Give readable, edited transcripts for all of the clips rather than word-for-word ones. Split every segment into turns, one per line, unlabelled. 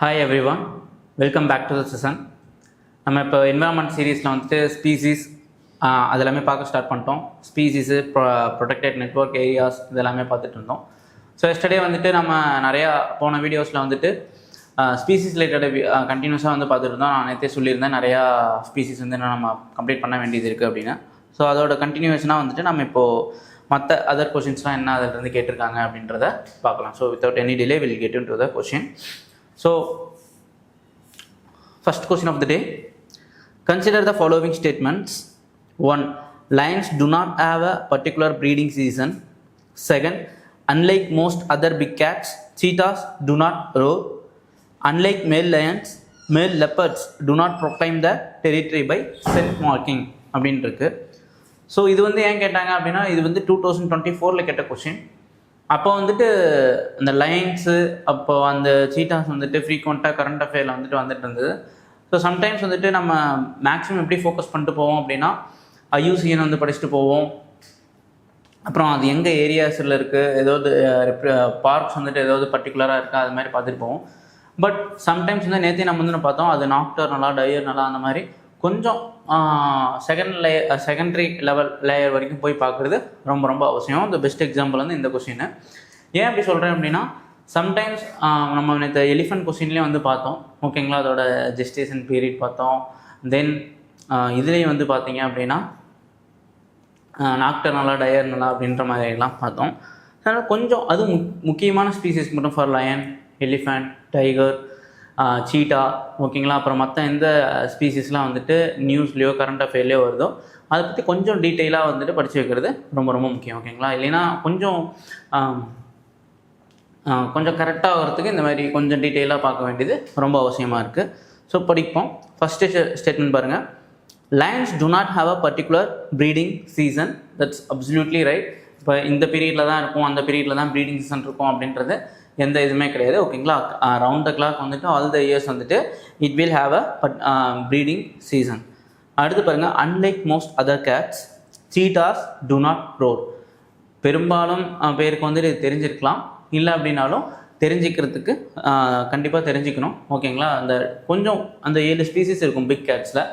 Hi everyone, welcome back to the session. நம்ம இப்போ environment சீரீஸில் வந்துட்டு ஸ்பீசிஸ் அதெல்லாமே பார்க்க ஸ்டார்ட் பண்ணிட்டோம். ஸ்பீசிஸு, ப்ரொடெக்டட் நெட்வொர்க் ஏரியாஸ் இதெல்லாமே பார்த்துட்டு இருந்தோம். ஸோ எஸ்டர்டே வந்துட்டு நம்ம நிறையா போன வீடியோஸில் வந்துட்டு ஸ்பீசிஸ் ரிலேட்டட் கண்டினியூஸாக வந்து பார்த்துட்டு இருந்தோம். நான் நேற்றே சொல்லியிருந்தேன் நிறையா ஸ்பீசிஸ் வந்து நம்ம கம்ப்ளீட் பண்ண வேண்டியது இருக்குது அப்படின்னு. ஸோ அதோட கண்டினியூஷனாக வந்துட்டு நம்ம இப்போது மற்ற அதர் கொஷின்ஸ்லாம் என்ன அதிலிருந்து கேட்டிருக்காங்க அப்படின்றத பார்க்கலாம். So without any delay will get in to the question. So, first question of the day, consider the following statements. 1. Lions do not have a particular breeding season. 2. Unlike most other big cats, cheetahs do not roar. Unlike male lions, male leopards do not proclaim the territory by scent marking. அப்படின்னு இருக்கு. So இது வந்து ஏன் கேட்டாங்க அப்படின்னா, இது வந்து 2024 கேட்ட கொஷின். அப்போ வந்துட்டு அந்த லைன்ஸு, அப்போ அந்த சீட்டாஸ் வந்துட்டு ஃப்ரீக்வெண்ட்டாக கரண்ட் அஃபேரில் வந்துட்டு இருந்தது. ஸோ சம்டைம்ஸ் வந்துட்டு நம்ம மேக்ஸிமம் எப்படி ஃபோக்கஸ் பண்ணிட்டு போவோம் அப்படின்னா, ஐயூசிஎன் வந்து படிச்சுட்டு போவோம். அப்புறம் அது எங்கே ஏரியாஸில் இருக்குது, ஏதாவது பார்க்ஸ் வந்துட்டு ஏதாவது பர்டிகுலராக இருக்கா, அது மாதிரி பார்த்துட்டு போவோம். பட் சம்டைம்ஸ் வந்து நேற்று நம்ம வந்து பார்த்தோம், அது நாக்டர்னலா டயர்னலா அந்த மாதிரி கொஞ்சம் செகண்டரி லெவல் லேயர் வரைக்கும் போய் பார்க்குறது ரொம்ப ரொம்ப அவசியம். இந்த பெஸ்ட் எக்ஸாம்பிள் வந்து இந்த கொஷின். ஏன் அப்படி சொல்கிறேன் அப்படின்னா, சம்டைம்ஸ் நம்ம நேற்று எலிஃபென்ட் கொஷின்லேயே வந்து பார்த்தோம், ஓகேங்களா, அதோட ஜெஸ்டேஷன் பீரியட் பார்த்தோம். தென் இதுலேயும் வந்து பார்த்தீங்க அப்படின்னா நாக்டர்னலா டயர்னலா அப்படின்ற மாதிரிலாம் பார்த்தோம். அதனால் கொஞ்சம் அது முக்கியமான ஸ்பீசிஸ் மட்டும் ஃபார் லயன், எலிஃபென்ட், டைகர், சீட்டா, ஓகேங்களா. அப்புறம் மற்ற எந்த ஸ்பீசிஸ்லாம் வந்துட்டு நியூஸ்லேயோ கரண்ட் அஃபேர்லேயோ வருதோ அதை பற்றி கொஞ்சம் டீட்டெயிலாக வந்துட்டு படித்து வைக்கிறது ரொம்ப ரொம்ப முக்கியம், ஓகேங்களா. இல்லைன்னா கொஞ்சம் கரெக்டாக ஆகிறதுக்கு இந்த மாதிரி கொஞ்சம் டீட்டெயிலாக பார்க்க வேண்டியது ரொம்ப அவசியமாக இருக்குது. ஸோ படிப்போம். ஃபஸ்ட்டு ஸ்டேட்மெண்ட் பாருங்கள். Lions do not have a particular breeding season. That's absolutely right. இப்போ இந்த பீரியடில் தான் இருக்கும், அந்த பீரியடில் தான் ப்ரீடிங் சீசன் இருக்கும் அப்படின்றது எந்த இதுவுமே கிடையாது, ஓகேங்களா. ரவுண்ட் த கிளாக் வந்துட்டு ஆல் த இயர்ஸ் வந்துட்டு it will have a breeding season. அடுத்து பாருங்கள், unlike most other cats, cheetahs do not roar. பெரும்பாலும் பேருக்கு வந்துட்டு இது தெரிஞ்சிருக்கலாம், இல்லை அப்படின்னாலும் தெரிஞ்சிக்கிறதுக்கு கண்டிப்பாக தெரிஞ்சுக்கணும், ஓகேங்களா. அந்த கொஞ்சம் அந்த 7 ஸ்பீசிஸ் இருக்கும் பிக் கேட்ஸில்.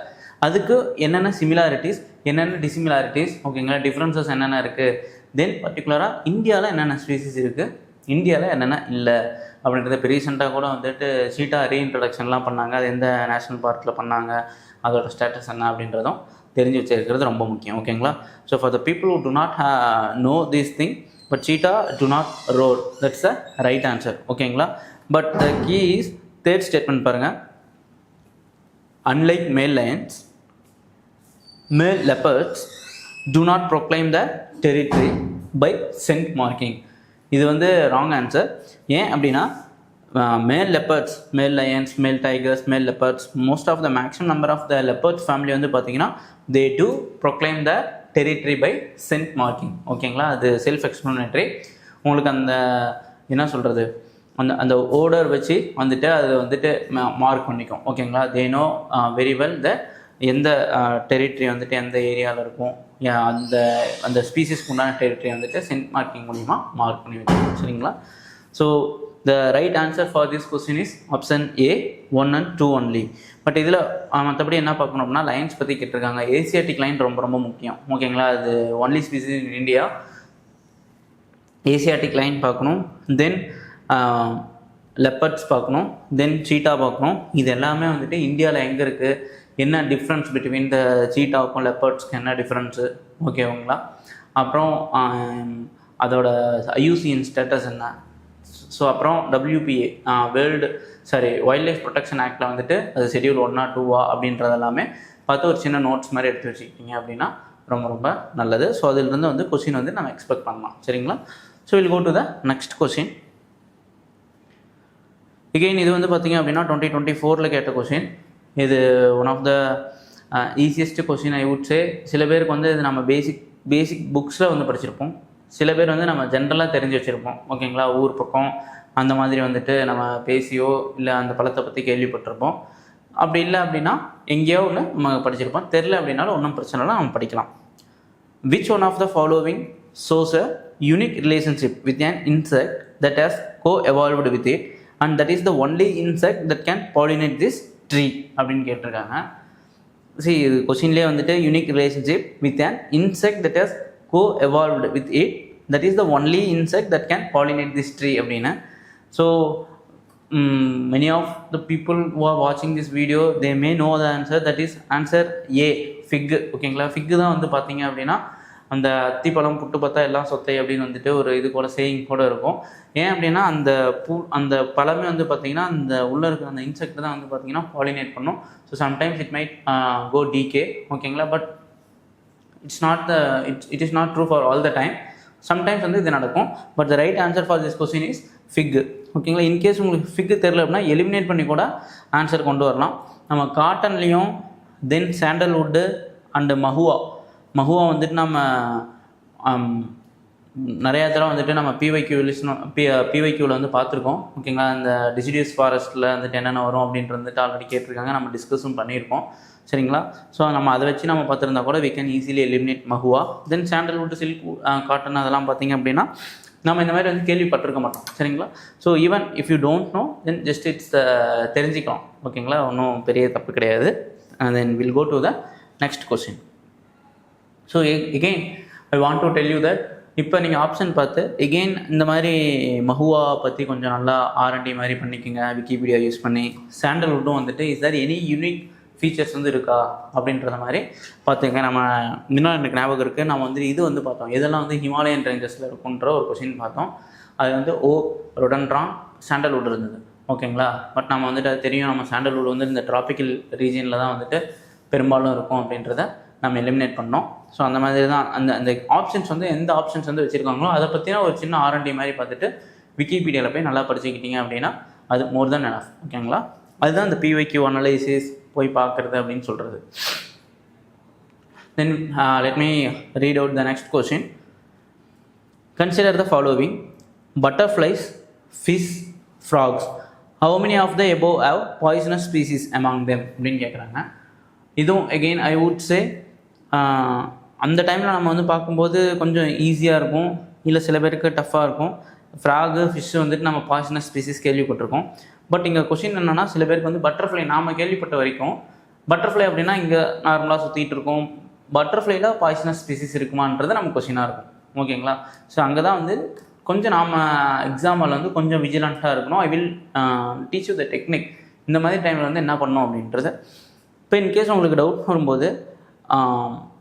அதுக்கு என்னென்ன சிமிலாரிட்டிஸ், என்னென்ன டிசிமிலாரிட்டிஸ், ஓகேங்களா, டிஃப்ரென்சஸ் என்னென்ன இருக்குது. தென் பர்டிகுலராக இந்தியாவில் என்னென்ன ஸ்பீசிஸ் இருக்குது, இந்தியாவில் என்னென்ன இல்லை அப்படின்றத. இப்போ ரீசெண்டாக கூட வந்துட்டு சீட்டா ரீஇன்ட்ரடக்ஷன்லாம் பண்ணாங்க, அது எந்த நேஷ்னல் பார்க்கில் பண்ணாங்க, அதோட ஸ்டேட்டஸ் என்ன அப்படின்றதும் தெரிஞ்சு வச்சுருக்கிறது ரொம்ப முக்கியம், ஓகேங்களா. So for the people who do not know this thing, but cheetah do not roar, that's the right answer, ஓகேங்களா. But the key is third statement பாருங்கள். Unlike male lions, male leopards do not proclaim the territory by scent marking. இது வந்து wrong answer. ஏன் அப்படின்னா, மேல் leopards, மேல் Lions, male tigers, male leopards, most of the maximum number of the leopards family வந்து பார்த்தீங்கன்னா they do proclaim the territory by scent marking, ஓகேங்களா. அது செல்ஃப் எக்ஸ்ப்ளனேட்டரி. உங்களுக்கு அந்த என்ன சொல்கிறது, அந்த ஓடர் வச்சு வந்துட்டு அது வந்துட்டு மார்க் பண்ணிக்கும், ஓகேங்களா. தே நோ வெரி வெல் த எந்த டெரிட்டரி வந்துட்டு எந்த ஏரியாவில் இருக்கும், அந்த ஸ்பீசிஸ்க்கு உண்டான டெரிட்டரி வந்துட்டு சென்ட் மார்க்கிங் மூலிமா மார்க் பண்ணி வைக்கணும், சரிங்களா. So the right answer for this question is option A 1 and 2 only. But இதில் மற்றபடி என்ன பார்க்கணும் அப்படின்னா, லைன்ஸ் பற்றி கேட்டிருக்காங்க. ஏசியாட்டிக் லைன் ரொம்ப ரொம்ப முக்கியம், ஓகேங்களா. அது only species in India. Asiatic line பார்க்கணும், தென் லெப்பர்ட்ஸ் பார்க்கணும், தென் சீட்டா பார்க்கணும். இது எல்லாமே வந்துட்டு இந்தியாவில் எங்கே இருக்குது, என்ன டிஃப்ரென்ஸ் பிட்வீன் த சீட்டாவுக்கும் லெப்பர்ட்ஸ்க்கு என்ன டிஃப்ரென்ஸு, ஓகேங்களா. அப்புறம் அதோட ஐயூசிஎன் ஸ்டேட்டஸ் என்ன. ஸோ அப்புறம் WPA வைல்ட் லைஃப் ப்ரொடெக்ஷன் ஆக்டில் வந்துட்டு அது ஷெடியூல் 1 or 2 அப்படின்றது எல்லாமே பார்த்து ஒரு சின்ன நோட்ஸ் மாதிரி எடுத்து வச்சுக்கிட்டீங்க அப்படின்னா ரொம்ப ரொம்ப நல்லது. ஸோ அதிலிருந்து வந்து கொஸ்டின் வந்து நம்ம எக்ஸ்பெக்ட் பண்ணலாம், சரிங்களா. So will go to the next question. Again இது வந்து பார்த்திங்க அப்படின்னா 2024 கேட்ட கொஷின். இது one of the easiest question I would say. சில பேருக்கு வந்து இது நம்ம பேசிக் புக்ஸில் வந்து படிச்சிருப்போம், சில பேர் வந்து நம்ம ஜென்ரலாக தெரிஞ்சு வச்சுருப்போம், ஓகேங்களா. ஊர் பக்கம் அந்த மாதிரி வந்துட்டு நம்ம பேசியோ இல்லை அந்த பழத்தை பற்றி கேள்விப்பட்டிருப்போம். அப்படி இல்லை அப்படின்னா எங்கேயோ ஒன்று நம்ம படிச்சிருப்போம். தெரில அப்படின்னாலும் ஒன்றும் பிரச்சனை இல்லை, நம்ம படிக்கலாம். Which one of the following shows a unique relationship with an insect that has co-evolved with it and that is the only insect that can pollinate this tree அப்படின்னு கேட்டிருக்காங்க. See, இது கொஸ்டின்லேயே வந்துட்டு unique relationship with an insect that has co-evolved with it, that is the only insect that can pollinate this tree அப்படின்னு. So many of the people who are watching this video, they may know the answer, that is answer A, fig. ஓகேங்களா, ஃபிக் தான் வந்து பார்த்தீங்க அப்படின்னா அந்த அத்திப்பழம் புட்டு பார்த்தா எல்லாம் சொத்தை அப்படின்னு வந்துட்டு ஒரு இது கூட சேயிங் கூட இருக்கும். ஏன் அப்படின்னா அந்த பழமே வந்து பார்த்தீங்கன்னா அந்த உள்ளே இருக்கிற அந்த இன்செக்ட் தான் வந்து பார்த்தீங்கன்னா பாலினேட் பண்ணும். So sometimes it might go decay. ஓகேங்களா, but it is not true for all the time. Sometimes வந்து இது நடக்கும். But the right answer for this question is fig. ஓகேங்களா, இன்கேஸ் உங்களுக்கு ஃபிக் தெரில அப்படின்னா எலிமினேட் பண்ணி கூட ஆன்சர் கொண்டு வரலாம். நம்ம காட்டன்லேயும் தென் சாண்டல்வுட்டு அண்டு மஹுவா வந்துட்டு நம்ம நிறையா தடவை வந்துட்டு நம்ம பிவைக்யூவில் வந்து பார்த்துருக்கோம். ஓகேங்களா, இந்த டிசிடியஸ் ஃபாரஸ்ட்டில் வந்துட்டு என்னென்ன வரும் அப்படின்ட்டு வந்துட்டு ஆல்ரெடி கேட்டிருக்காங்க, நம்ம டிஸ்கஸும் பண்ணியிருக்கோம். சரிங்களா, ஸோ நம்ம அதை வச்சு நம்ம பார்த்துருந்தா கூட we can easily eliminate mahua. Then sandalwood, silk, cotton அதெல்லாம் பார்த்திங்க அப்படின்னா நம்ம இந்த மாதிரி வந்து கேள்விப்பட்டிருக்க மாட்டோம். சரிங்களா, so even if you don't know then just it's தெரிஞ்சிக்கலாம். ஓகேங்களா, ஒன்றும் பெரிய தப்பு கிடையாது. Then will go to the next question. So again I want to tell you that இப்போ நீங்கள் ஆப்ஷன் பார்த்து எகெயின் இந்த மாதிரி மஹுவா பற்றி கொஞ்சம் நல்லா R&D மாதிரி பண்ணிக்கோங்க விக்கிபீடியா யூஸ் பண்ணி. சாண்டல்வுட்டும் வந்துட்டு is there any unique features வந்து இருக்கா அப்படின்றத மாதிரி பார்த்துங்க. நம்ம இன்னும் எனக்கு ஞாபகம் இருக்குது, நம்ம வந்து இது வந்து பார்த்தோம், இதெல்லாம் வந்து ஹிமாலயன் ரேஞ்சஸில் இருக்குன்ற ஒரு கொஸ்டின் பார்த்தோம். அது வந்து ரொடன்ட்ரான் சாண்டல்வுட் இருந்தது. ஓகேங்களா, பட் நம்ம வந்துட்டு அது தெரியும், நம்ம சாண்டல்வுட் வந்து இந்த ட்ராபிக்கல் ரீஜனில் தான் வந்துட்டு பெரும்பாலும் இருக்கும் அப்படின்றத நம்ம எலிமினேட் பண்ணோம். ஸோ அந்த மாதிரி தான் அந்த ஆப்ஷன்ஸ் வந்து எந்த ஆப்ஷன்ஸ் வந்து வச்சுருக்காங்களோ அதை பற்றின ஒரு சின்ன R&D மாதிரி பார்த்துட்டு விக்கிபீடியாவில் போய் நல்லா படிச்சுக்கிட்டீங்க அப்படின்னா அது மோர் தென் எனஃப். ஓகேங்களா, அதுதான் இந்த PYQ அனலைசிஸ் போய் பார்க்குறது அப்படின்னு சொல்கிறது. Then let me read out the next question. Consider the following: butterflies, fish, frogs. How many of the above have poisonous species among them அப்படின்னு கேட்குறாங்க. இதுவும் அகெயின் ஐ வுட் சே அந்த டைமில் நம்ம வந்து பார்க்கும்போது கொஞ்சம் ஈஸியாக இருக்கும், இல்லை சில பேருக்கு டஃப்பாக இருக்கும். ஃப்ராகு, ஃபிஷ்ஷு வந்துட்டு நம்ம பாய்சனஸ் ஸ்பீசிஸ் கேள்விப்பட்டிருக்கோம். பட் இங்கே கொஷின் என்னென்னா, சில பேருக்கு வந்து பட்டர்ஃப்ளை நாம் கேள்விப்பட்ட வரைக்கும் பட்டர்ஃப்ளை அப்படின்னா இங்கே நார்மலாக சுற்றிட்டு இருக்கும், பட்டர்ஃப்ளைல பாய்சனஸ் ஸ்பீசிஸ் இருக்குமான்றது நம்ம கொஷினாக இருக்கும். ஓகேங்களா, ஸோ அங்கே தான் வந்து கொஞ்சம் நாம் எக்ஸாம்பிள் வந்து கொஞ்சம் விஜிலண்ட்டாக இருக்கணும். I will teach you the technique. இந்த மாதிரி டைமில் வந்து என்ன பண்ணணும் அப்படின்றது. இப்போ இன்கேஸ் உங்களுக்கு டவுட் வரும்போது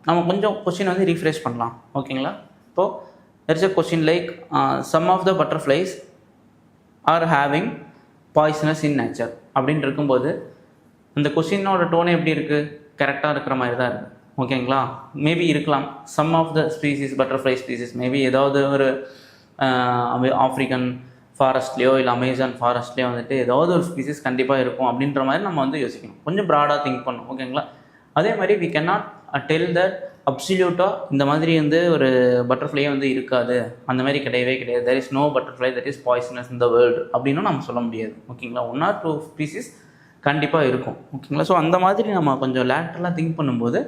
நம்ம கொஞ்சம் கொஸ்டின் வந்து ரீஃப்ரெஷ் பண்ணலாம். ஓகேங்களா, இப்போது there is a question like some of the butterflies are having poisonous in nature அப்படின்னு இருக்கும்போது அந்த கொஸ்டினோட டோனே எப்படி இருக்குது, கரெக்டாக இருக்கிற மாதிரி தான் இருக்குது. ஓகேங்களா, மேபி இருக்கலாம் some of the species, butterfly species maybe ஏதாவது ஒரு ஆஃப்ரிக்கன் ஃபாரஸ்ட்லேயோ இல்லை அமேசான் ஃபாரஸ்ட்லேயோ வந்துட்டு ஏதாவது ஒரு ஸ்பீசிஸ் கண்டிப்பாக இருக்கும் அப்படின்ற மாதிரி நம்ம வந்து யோசிக்கணும், கொஞ்சம் ப்ராடாக திங்க் பண்ணணும். ஓகேங்களா, அதே மாதிரி we can not tell that அப்சல்யூட்டாக இந்த மாதிரி வந்து ஒரு பட்டர்ஃப்ளையே வந்து இருக்காது, அந்த மாதிரி கிடையவே கிடையாது. there is no butterfly that is poisonous in the world அப்படின்னும் நம்ம சொல்ல முடியாது. ஓகேங்களா, 1 or 2 ஸ்பீசிஸ் கண்டிப்பாக இருக்கும். ஓகேங்களா, ஸோ அந்த மாதிரி நம்ம கொஞ்சம் லேட்டரலாக திங்க் பண்ணும்போது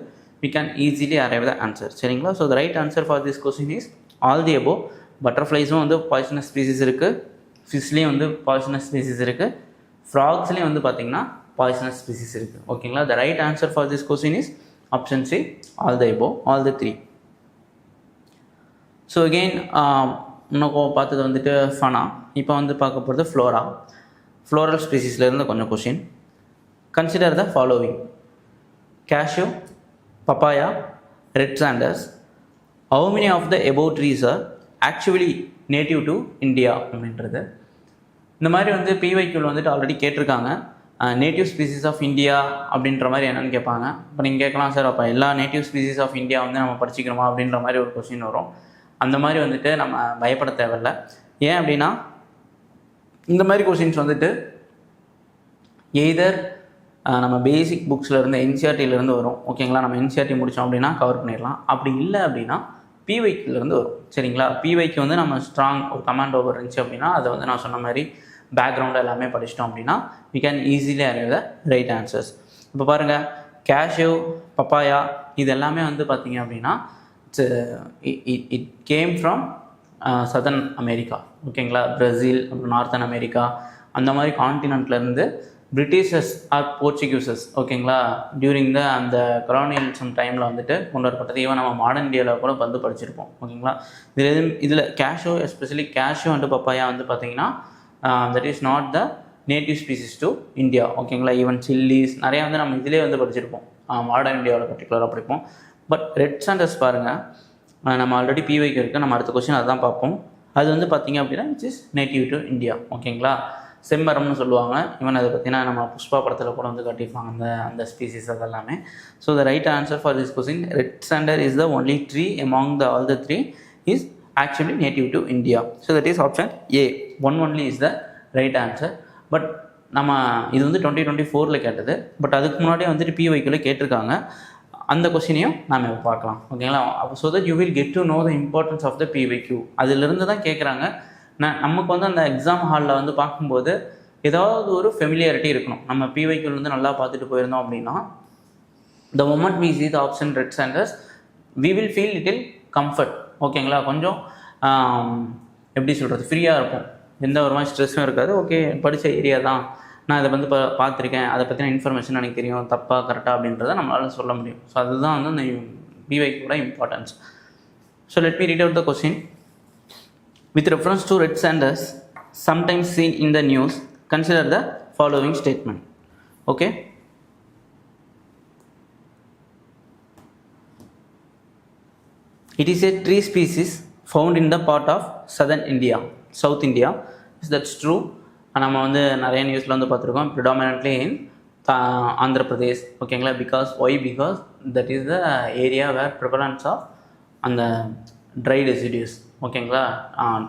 we can easily arrive the answer. சரிங்களா, so the right answer for this question is all the above. பட்டர்ஃப்ளைஸும் வந்து பாய்சனஸ் ஸ்பீசிஸ் இருக்குது, ஃபிஷ்லேயும் வந்து பாய்சனஸ் ஸ்பீசிஸ் இருக்குது, ஃப்ராக்ஸ்லேயும் வந்து பார்த்திங்கன்னா பாய்சனஸ் ஸ்பீசிஸ் இருக்குது. ஓகேங்களா, the right answer for this question is option C, all the above, all the 3. So again இன்னும் பார்த்தது வந்துட்டு ஃபனா. இப்போ வந்து பார்க்க போகிறது ஃப்ளோரல் ஸ்பீசிஸ்லேருந்து கொஞ்சம் question. Consider the following: cashew, papaya, red sanders. How many of the above trees are actually native to India அப்படின்றது. இந்த மாதிரி வந்து PYQவில் வந்துட்டு ஆல்ரெடி கேட்டிருக்காங்க. நேட்டிவ் ஸ்பீசிஸ் ஆஃப் இந்தியா அப்படின்ற மாதிரி என்னென்னு கேட்பாங்க. இப்போ நீங்கள் கேட்கலாம், சார் அப்போ எல்லா நேட்டிவ் ஸ்பீசிஸ் ஆஃப் இந்தியா வந்து நம்ம படிச்சிக்கணுமா அப்படின்ற மாதிரி ஒரு கொஸ்டின் வரும். அந்த மாதிரி வந்துட்டு நம்ம பயப்பட தேவையில்லை. ஏன் அப்படின்னா இந்த மாதிரி கொஸ்டின்ஸ் வந்துட்டு எய்தர் நம்ம பேசிக் புக்ஸ்லேருந்து NCERTலேருந்து வரும். ஓகேங்களா, நம்ம NCERT முடித்தோம் அப்படின்னா கவர் பண்ணிடலாம். அப்படி இல்லை அப்படின்னா PYQலேருந்து வரும். சரிங்களா, PYQ வந்து நம்ம ஸ்ட்ராங் ஒரு கமாண்ட் ஓவர் இருந்துச்சு அப்படின்னா அதை வந்து நான் சொன்ன மாதிரி பேக்ரவுண்ட் எல்லாமே படிச்சிட்டோம் அப்படின்னா we can easily arrive the right answers. இப்போ பாருங்கள், கேஷ்யூ, பப்பாயா இது எல்லாமே வந்து பார்த்திங்க அப்படின்னா it came from southern America. ஓகேங்களா, பிரேசில், அப்புறம் நார்த்தன் அமெரிக்கா, அந்த மாதிரி கான்டினென்ட்லேருந்து பிரிட்டிஷர்ஸ் ஆர் போர்ச்சுகீசஸ் ஓகேங்களா டியூரிங் அந்த கொலோனியலிசம் டைமில் வந்துட்டு கொண்டு வரப்பட்டது. ஈவன் நம்ம மாடர்ன் இந்தியாவில் கூட வந்து படிச்சிருப்போம் ஓகேங்களா. இதில் Kesho especially Kesho and papaya வந்து பார்த்திங்கன்னா that is not the native species to India ஓகேங்களா. ஈவன் சில்லிஸ் நிறையா வந்து நம்ம இதிலே வந்து படிச்சிருப்போம், மாடர்ன் இந்தியாவில் பர்டிகுலராக படிப்போம். பட் ரெட் சாண்டர்ஸ் பாருங்கள், நம்ம ஆல்ரெடி பிவைக்கு இருக்குது, நம்ம அடுத்த கொஸ்டின் அதுதான் பார்ப்போம். அது வந்து பார்த்திங்க அப்படின்னா it's is native to India ஓகேங்களா. செம்மரம்னு சொல்லுவாங்க. ஈவன் அதை பற்றினா நம்ம புஷ்பா படத்தில் கூட வந்து காட்டியிருப்பாங்க அந்த ஸ்பீசிஸ் அதெல்லாமே. So the right answer for this question red Santner is the only tree among all the three is actually native to India. So that is option A. One only is the right answer. But நம்ம இது வந்து 2024 கேட்டது. But அதுக்கு முன்னாடியே வந்துட்டு பிவைக்குள்ளே கேட்டிருக்காங்க. அந்த கொஸ்டினையும் நாம் இப்போ பார்க்கலாம் ஓகேங்களா. அப்போ so that you will get to know the importance of the PYQ. அதிலிருந்து தான் கேட்குறாங்க. நமக்கு வந்து அந்த எக்ஸாம் ஹாலில் வந்து பார்க்கும்போது ஏதாவது ஒரு ஃபெமிலியாரிட்டி இருக்கணும். நம்ம பிவைக்யூவில் வந்து நல்லா பார்த்துட்டு போயிருந்தோம் அப்படின்னா the moment we see the option red sanders we will feel little comfort ஓகேங்களா. கொஞ்சம் எப்படி சொல்கிறது, ஃப்ரீயாக இருக்கும், எந்த ஒரு மாதிரி ஸ்ட்ரெஸ்ஸும் இருக்காது. ஓகே படித்த ஏரியா தான், நான் இதை வந்து பார்த்துருக்கேன், அதை பற்றின இன்ஃபர்மேஷன் எனக்கு தெரியும், தப்பாக கரெக்டாக அப்படின்றத நம்மளால் சொல்ல முடியும். ஸோ அதுதான் வந்து அந்த பிவைக்கூட importance. So let me read out the question. With reference to red sanders sometimes seen in the news, consider the following statement. Okay. It is a tree species found in the part of southern India, South India. Is that true? நம்ம வந்து நிறைய நியூஸில் வந்து பார்த்துருக்கோம். Predominantly இன் ஆந்திர பிரதேஷ் ஓகேங்களா. Because that is the area where prevalence of அந்த dry deciduous ஓகேங்களா.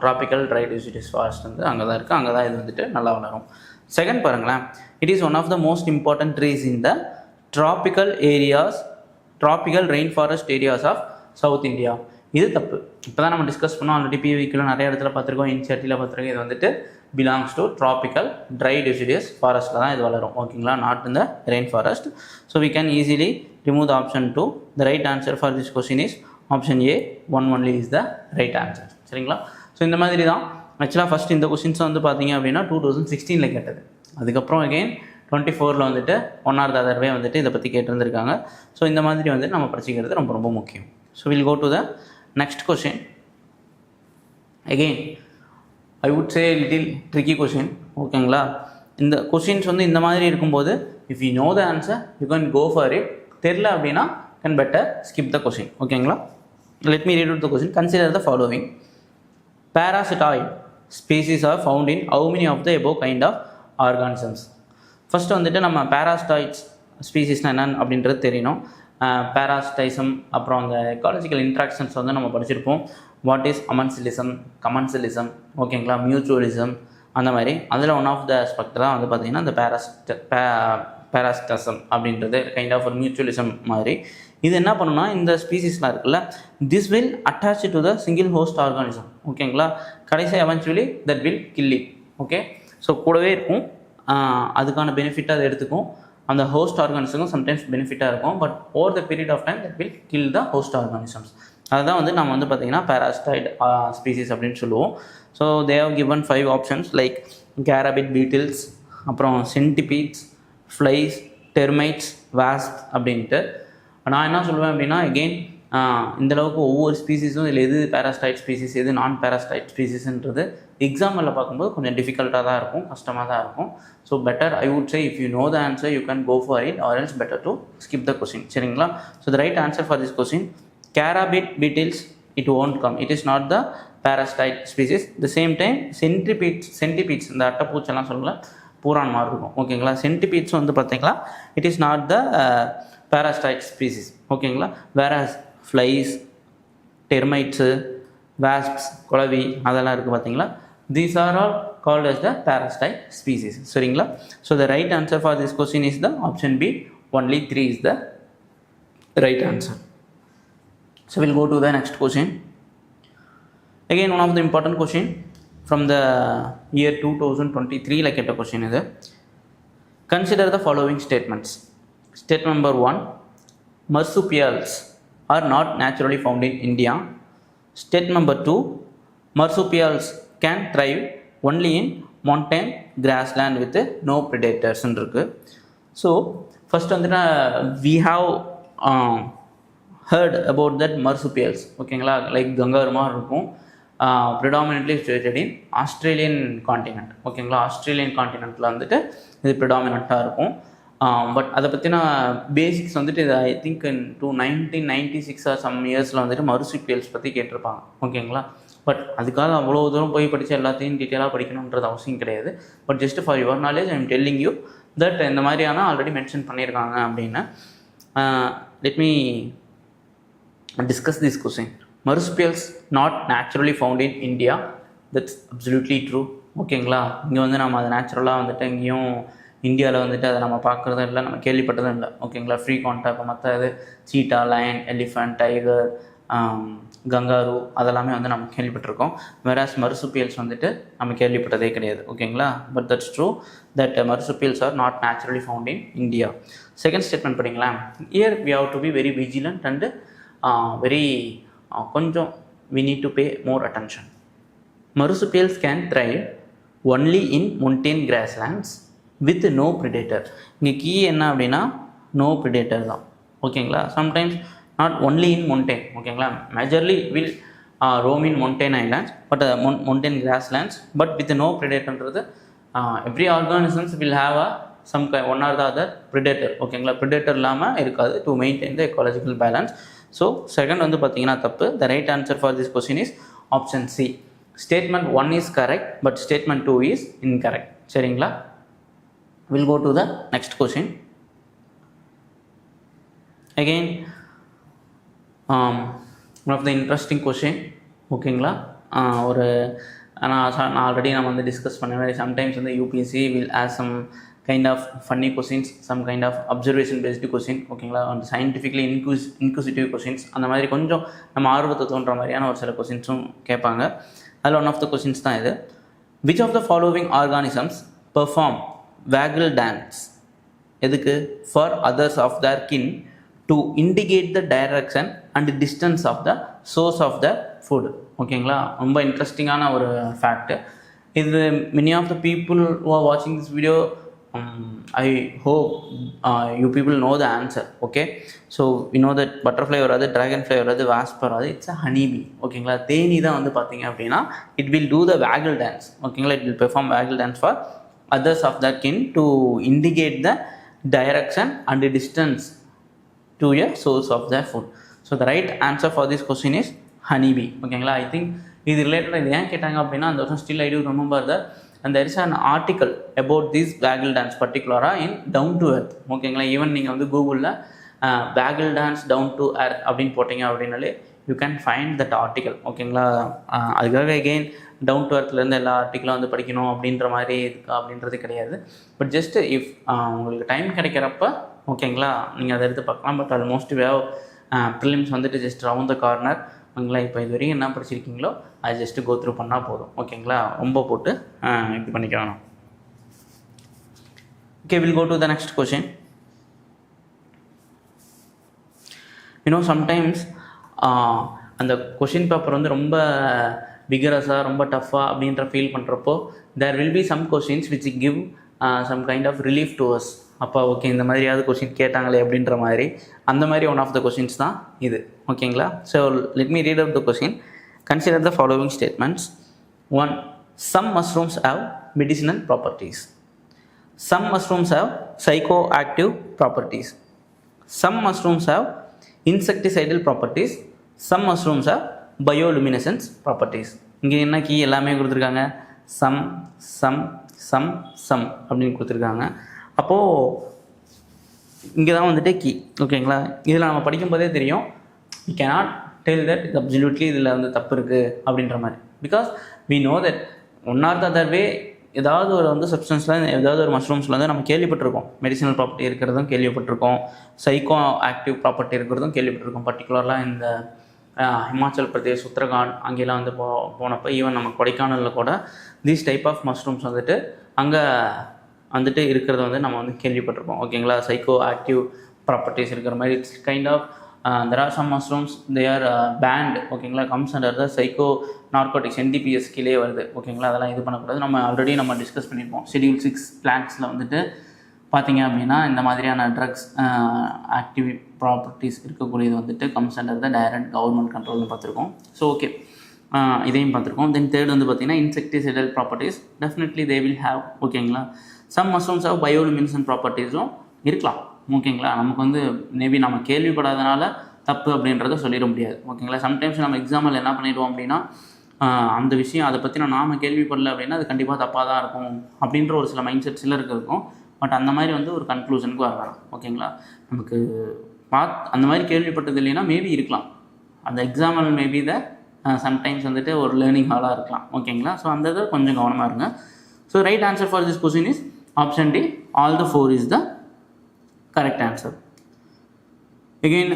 Tropical dry deciduous forest வந்து அங்கே தான் இருக்குது, அங்கே தான் இது வந்துட்டு நல்லா வளரும். செகண்ட் பாருங்களேன், it is one of the most important trees in the tropical rain forest areas of south India. இது தப்பு. இப்போ தான் நம்ம டிஸ்கஸ் பண்ணோம், ஆல்ரெடி பிவிக்கில் நிறைய இடத்துல பார்த்துருக்கோம், என்சிஆர்டியில் பார்த்துருக்கோம். இது வந்துட்டு belongs to tropical dry deciduous ஃபாரஸ்ட்டில் தான் இது வளரும் ஓகேங்களா, நாட் இந்த rain forest. So we can easily remove the option 2. The right answer for this question is option A. One only is the right answer. சரிங்களா. ஸோ இந்த மாதிரி தான் ஆக்சுவலாக ஃபஸ்ட் இந்த கொஸ்டின்ஸ் வந்து பார்த்தீங்க அப்படின்னா 2016 கேட்டது. அதுக்கப்புறம் அகெயின் 24 வந்துட்டு one R the other way வந்துட்டு இதை பற்றி கேட்டிருந்துருக்காங்க. ஸோ இந்த மாதிரி வந்துட்டு நம்ம படிச்சிக்கிறது ரொம்ப ரொம்ப முக்கியம். So will go to the next question. Again I would say little tricky question ஓகேங்களா. இந்த கொஸ்டின்ஸ் வந்து இந்த மாதிரி இருக்கும்போது if you know the answer you can go for it. தெரில அப்படின்னா can better skip the question ஓகேங்களா. Let me read out the question. Consider the following. Parasitoid species are found in how many of the above kind of organisms? First வந்துட்டு நம்ம பேராசிட்டாய்ட்ஸ் ஸ்பீசிஸ்னால் என்னன்னு அப்படின்றது தெரியணும். பேராசிட்டைசம் அப்புறம் அந்த எக்காலஜிக்கல் இன்ட்ராக்ஷன்ஸ் வந்து நம்ம படிச்சிருப்போம். வாட் இஸ் அமன்சிலிசம், கமன்சிலிசம் ஓகேங்களா, மியூச்சுவலிசம் அந்த மாதிரி. அதில் ஒன் ஆஃப் த ஆஸ்பெக்ட் தான் வந்து பார்த்திங்கன்னா இந்த பேராசிட்டசம் அப்படின்றது கைண்ட் ஆஃப் ஒரு மியூச்சுவலிசம் மாதிரி. இது என்ன பண்ணுன்னா இந்த ஸ்பீசிஸ்லாம் இருக்குல்ல, this will attach to the single host organism ஓகேங்களா. கடைசி eventually that will kill it okay. So கூடவே இருக்கும், அதுக்கான பெனிஃபிட்டாக அதை எடுத்துக்கும். அந்த ஹோஸ்ட் ஆர்கானிசமும் சம்டைம்ஸ் பெனிஃபிட்டாக இருக்கும். But over the period of time that will kill the host organisms. அதுதான் வந்து நம்ம வந்து பார்த்திங்கன்னா பேராசிட்டாய்ட் ஸ்பீசிஸ் அப்படின்னு சொல்லுவோம். So they have given 5 options like carabid beetles, அப்புறம் சென்டிபீட்ஸ், ஃப்ளைஸ், டெர்மைட்ஸ், வாஸ்ப் அப்படின்ட்டு. நான் என்ன சொல்லுவேன் அப்படின்னா அகெயின் இந்தளவுக்கு ஒவ்வொரு ஸ்பீசிஸும் இதில் எது பேராசிட்டாய்ட் ஸ்பீசிஸ் எது நான் பேராசிட்டாய்ட் ஸ்பீசிஸ்ன்றது எக்ஸாம்பிளில் பார்க்கும்போது கொஞ்சம் டிஃபிகல்ட்டாக தான் இருக்கும், கஷ்டமாக தான் இருக்கும். So better I would say if you know the answer you can go for it or else better to skip the question சரிங்களா. So the right answer for this question carabid beetles it won't come. It is not the parasite species. The same time centipedes இந்த அட்டைப்பூச்செல்லாம் சொல்லல பூரான் மாதிரி இருக்கும் ஓகேங்களா. சென்டிபீட்ஸ் வந்து பார்த்தீங்களா it is not the parasite species ஓகேங்களா. Whereas flies, டெர்மைட்ஸு, வாஸ்ப்ஸ், குளவி அதெல்லாம் இருக்குது பார்த்தீங்களா. These are all called as the parasite species சரிங்களா. So the right answer for this question is the option B. Only 3 is the right answer. So we'll go to the next question. Again one of the important question from the year 2023 like a question is consider the following statements. Statement number 1, marsupials are not naturally found in India. Statement number 2, marsupials can thrive only in montane grassland with no predators இருக்கு. So first வந்துட்டு we have heard about that marsupials, ஓகேங்களா, like kangaroo மாதிரி இருக்கும். Predominantly situated இன் Australian continent, ஓகேங்களா. Australian காண்டினென்ட்டில் வந்துட்டு இது ப்ரிடாமினெண்ட்டாக இருக்கும். But அதை பற்றின பேசிக்ஸ் வந்துட்டு இது ஐ திங்க் டூ 1996 சம் இயர்ஸில் வந்துட்டு மர்சுப்பியல்ஸ் பற்றி கேட்டிருப்பாங்க, ஓகேங்களா. பட் அதுக்காக அவ்வளோ தூரம் போய் படித்து எல்லாத்தையும் டீட்டெயிலாக படிக்கணுன்றது அவசியம் கிடையாது. But just for your knowledge I am telling you that இந்த மாதிரியான ஆல்ரெடி மென்ஷன் பண்ணியிருக்காங்க அப்படின்னு. Let me discuss this question. Marsupials not naturally found in India. That's absolutely true, ஓகேங்களா. இங்கே வந்து நம்ம அதை நேச்சுரலாக வந்துட்டு எங்கேயும் இந்தியாவில் வந்துட்டு அதை நம்ம பார்க்குறதும் இல்லை, நம்ம கேள்விப்பட்டதும் இல்லை, ஓகேங்களா. ஃப்ரீக்வெண்ட்டாக இப்போ மற்ற இது சீட்டா, லயன், எலிஃபண்ட், டைகர், கங்காரு அதெல்லாமே வந்து நம்ம கேள்விப்பட்டிருக்கோம். வேறாஸ் மர்சுப்பியல்ஸ் வந்துட்டு நம்ம கேள்விப்பட்டதே கிடையாது, ஓகேங்களா. But that's true that marsupials are not naturally found in India. Second statement படிங்களா. Here we have to be very vigilant and கொஞ்சம் we need to pay more attention. Marsupials can thrive only in montane grasslands with no predator. இங்கே key என்ன அப்படின்னா no predator தான், ஓகேங்களா. Sometimes not only in montane, ஓகேங்களா. Majorly will roam in montane islands but montane grasslands but with no predatorன்றது every organisms will have some one or the other predator, ஓகேங்களா. predator இல்லாமல் இருக்காது to maintain the ecological balance. So second வந்து பார்த்தீங்கன்னா தப்பு. The right answer for this question is option C. Statement 1 is correct but statement 2 is incorrect, சரிங்களா. Will go to the next question. Again one of the interesting question, ஓகேங்களா. ஒரு நான் already நம்ம வந்து discuss பண்ண மாதிரி சம்டைம்ஸ் வந்து UPSC will ask some kind of funny questions, some kind of observation based question, ஓகேங்களா. அந்த சயின்டிஃபிக்லி இன்க்யூசிட்டிவ் கொஸ்டின்ஸ் அந்த மாதிரி கொஞ்சம் நம்ம ஆர்வத்தை தோன்ற மாதிரியான ஒரு சில கொஸ்டின்ஸும் கேட்பாங்க. அதில் ஒன் ஆஃப் த கொஸ்டின்ஸ் தான் இது. Which of the following organisms perform waggle dance? எதுக்கு? For others of their kin to indicate the direction and distance of the source of the food, ஓகேங்களா. ரொம்ப இன்ட்ரெஸ்டிங்கான ஒரு ஃபேக்ட்டு இது. Many of the people who are வாட்சிங் this video I hope you people know the answer, okay. So we know that butterfly or other dragonfly or other wasp or other it's a honeybee, ஓகேங்களா. தேனி தான் வந்து பார்த்தீங்க அப்படின்னா it will do the waggle dance, ஓகேங்களா. It will perform waggle dance for others of that kin to indicate the direction and the distance to a source of their food. So the right answer for this question is honeybee, ஓகேங்களா. I think இது ரிலேட்டடாக இது ஏன் கேட்டாங்க அப்படின்னா அந்த வருஷம் still I do remember that and there is an article about this waggle dance particularly in Down to Earth, ஓகேங்களா. ஈவன் நீங்கள் வந்து கூகுளில் waggle dance down to earth அப்படின்னு போட்டிங்க அப்படின்னாலே you can find that article, ஓகேங்களா. அதுக்காக எகெயின் டவுன் டு எர்த்லேருந்து எல்லா ஆர்டிக்கலும் வந்து படிக்கணும் அப்படின்ற மாதிரி இருக்கா அப்படின்றது கிடையாது. பட் ஜஸ்ட் இஃப் உங்களுக்கு டைம் கிடைக்கிறப்ப, ஓகேங்களா, நீங்கள் அதை எடுத்து பார்க்கலாம். பட் ஆல்மோஸ்ட் வேவ் ப்ரிலிம்ஸ் வந்துட்டு ஜஸ்ட் ரவுண்ட் த கார்னர், ஓகேங்களா. இப்போ இது வரைக்கும் என்ன படிச்சிருக்கீங்களோ அது ஜஸ்ட்டு கோ த்ரூ பண்ணால் போதும், ஓகேங்களா. ரொம்ப போட்டு இது பண்ணிக்கலாம். Okay, will go to the next question. Sometimes அந்த கொஷின் பேப்பர் வந்து ரொம்ப விகரஸாக ரொம்ப டஃப்பாக அப்படின்ற ஃபீல் பண்ணுறப்போ there will be some questions which give some kind of relief to us. அப்போ ஓகே இந்த மாதிரியாவது கொஷின் கேட்டாங்களே அப்படின்ற மாதிரி அந்த மாதிரி ஒன் ஆஃப் த கொஷின்ஸ் தான் இது, ஓகேங்களா. So let me read out the question. Consider the following statements. 1. Some mushrooms have medicinal properties. Some mushrooms have psychoactive properties. Some mushrooms have insecticidal properties. Some mushrooms have bioluminescence properties. இங்கே என்ன key எல்லாமே கொடுத்துருக்காங்க. Some some some some அப்படின்னு கொடுத்துருக்காங்க. அப்போது இங்கே தான் வந்துட்டு கீ, ஓகேங்களா. இதில் நம்ம படிக்கும்போதே தெரியும் we cannot tell that it absolutely இதில் வந்து தப்பு இருக்குது அப்படின்ற மாதிரி. Because we know that one R the other way ஏதாவது ஒரு வந்து சப்ஸ்டன்ஸில் ஏதாவது ஒரு மஷ்ரூம்ஸில் வந்து நம்ம கேள்விப்பட்டிருக்கோம். மெடிசினல் ப்ராப்பர்ட்டி இருக்கிறதும் கேள்விப்பட்டிருக்கோம், சைக்கோ ஆக்டிவ் ப்ராப்பர்ட்டி இருக்கிறதும் கேள்விப்பட்டிருக்கோம். பர்டிகுலராக இந்த ஹிமாச்சல் பிரதேஷ், உத்தரகாண்ட் அங்கெல்லாம் வந்து போனப்போ ஈவன் நம்ம கொடைக்கானலில் கூட தீஸ் டைப் ஆஃப் மஷ்ரூம்ஸ் வந்துட்டு அங்கே வந்துட்டு இருக்கிறத வந்து நம்ம வந்து கேள்விப்பட்டிருப்போம், ஓகேங்களா. சைக்கோ ஆக்டிவ் ப்ராப்பர்ட்டிஸ் இருக்கிற மாதிரி it's kind of there are some mushrooms they are banned ஓகேங்களா, comes under the psycho narcotics NDPS கீழே வருது ஓகேங்களா. அதெல்லாம் இது பண்ணக்கூடாது. நம்ம ஆல்ரெடி நம்ம டிஸ்கஸ் பண்ணியிருப்போம். Schedule 6 பிளான்ஸில் வந்துட்டு பார்த்தீங்க அப்படின்னா இந்த மாதிரியான ட்ரக்ஸ் ஆக்டிவ் ப்ராப்பர்ட்டிஸ் இருக்கக்கூடியது வந்துட்டு comes under the direct government கண்ட்ரோல்னு பார்த்துருக்கோம். ஸோ ஓகே, இதையும் பார்த்துருக்கோம். தென் தேர்ட் வந்து பார்த்தீங்கன்னா insecticidal properties definitely they will have ஓகேங்களா. சம் மஷ்ரூம்ஸ் ஆஃப் பயோலுமினசன்ட் ப்ராப்பர்ட்டிஸும் இருக்கலாம் ஓகேங்களா. நமக்கு வந்து மேபி நம்ம கேள்விப்படாதனால தப்பு அப்படின்றத சொல்லிட முடியாது ஓகேங்களா. சம்டைம்ஸ் நம்ம எக்ஸாம்பிள் என்ன பண்ணிடுவோம் அப்படின்னா அந்த விஷயம் அதை பற்றி நாம் கேள்விப்படல அப்படின்னா அது கண்டிப்பாக தப்பாக தான் இருக்கும் அப்படின்ற ஒரு சில மைண்ட் செட் சிலருக்கு இருக்கும். பட் அந்த மாதிரி வந்து ஒரு கன்க்ளூஷனுக்கு வர வேணாம் ஓகேங்களா. நமக்கு அந்த மாதிரி கேள்விப்பட்டது இல்லைன்னா மேபி இருக்கலாம். அந்த எக்ஸாம்பிள் மேபி சம்டைம்ஸ் வந்துட்டு ஒரு லேர்னிங் ஹாலாக இருக்கலாம் ஓகேங்களா. ஸோ அந்த இதை கொஞ்சம் கவனமாக இருங்க. So right answer for this question is option D, all the 4 is the correct answer. Again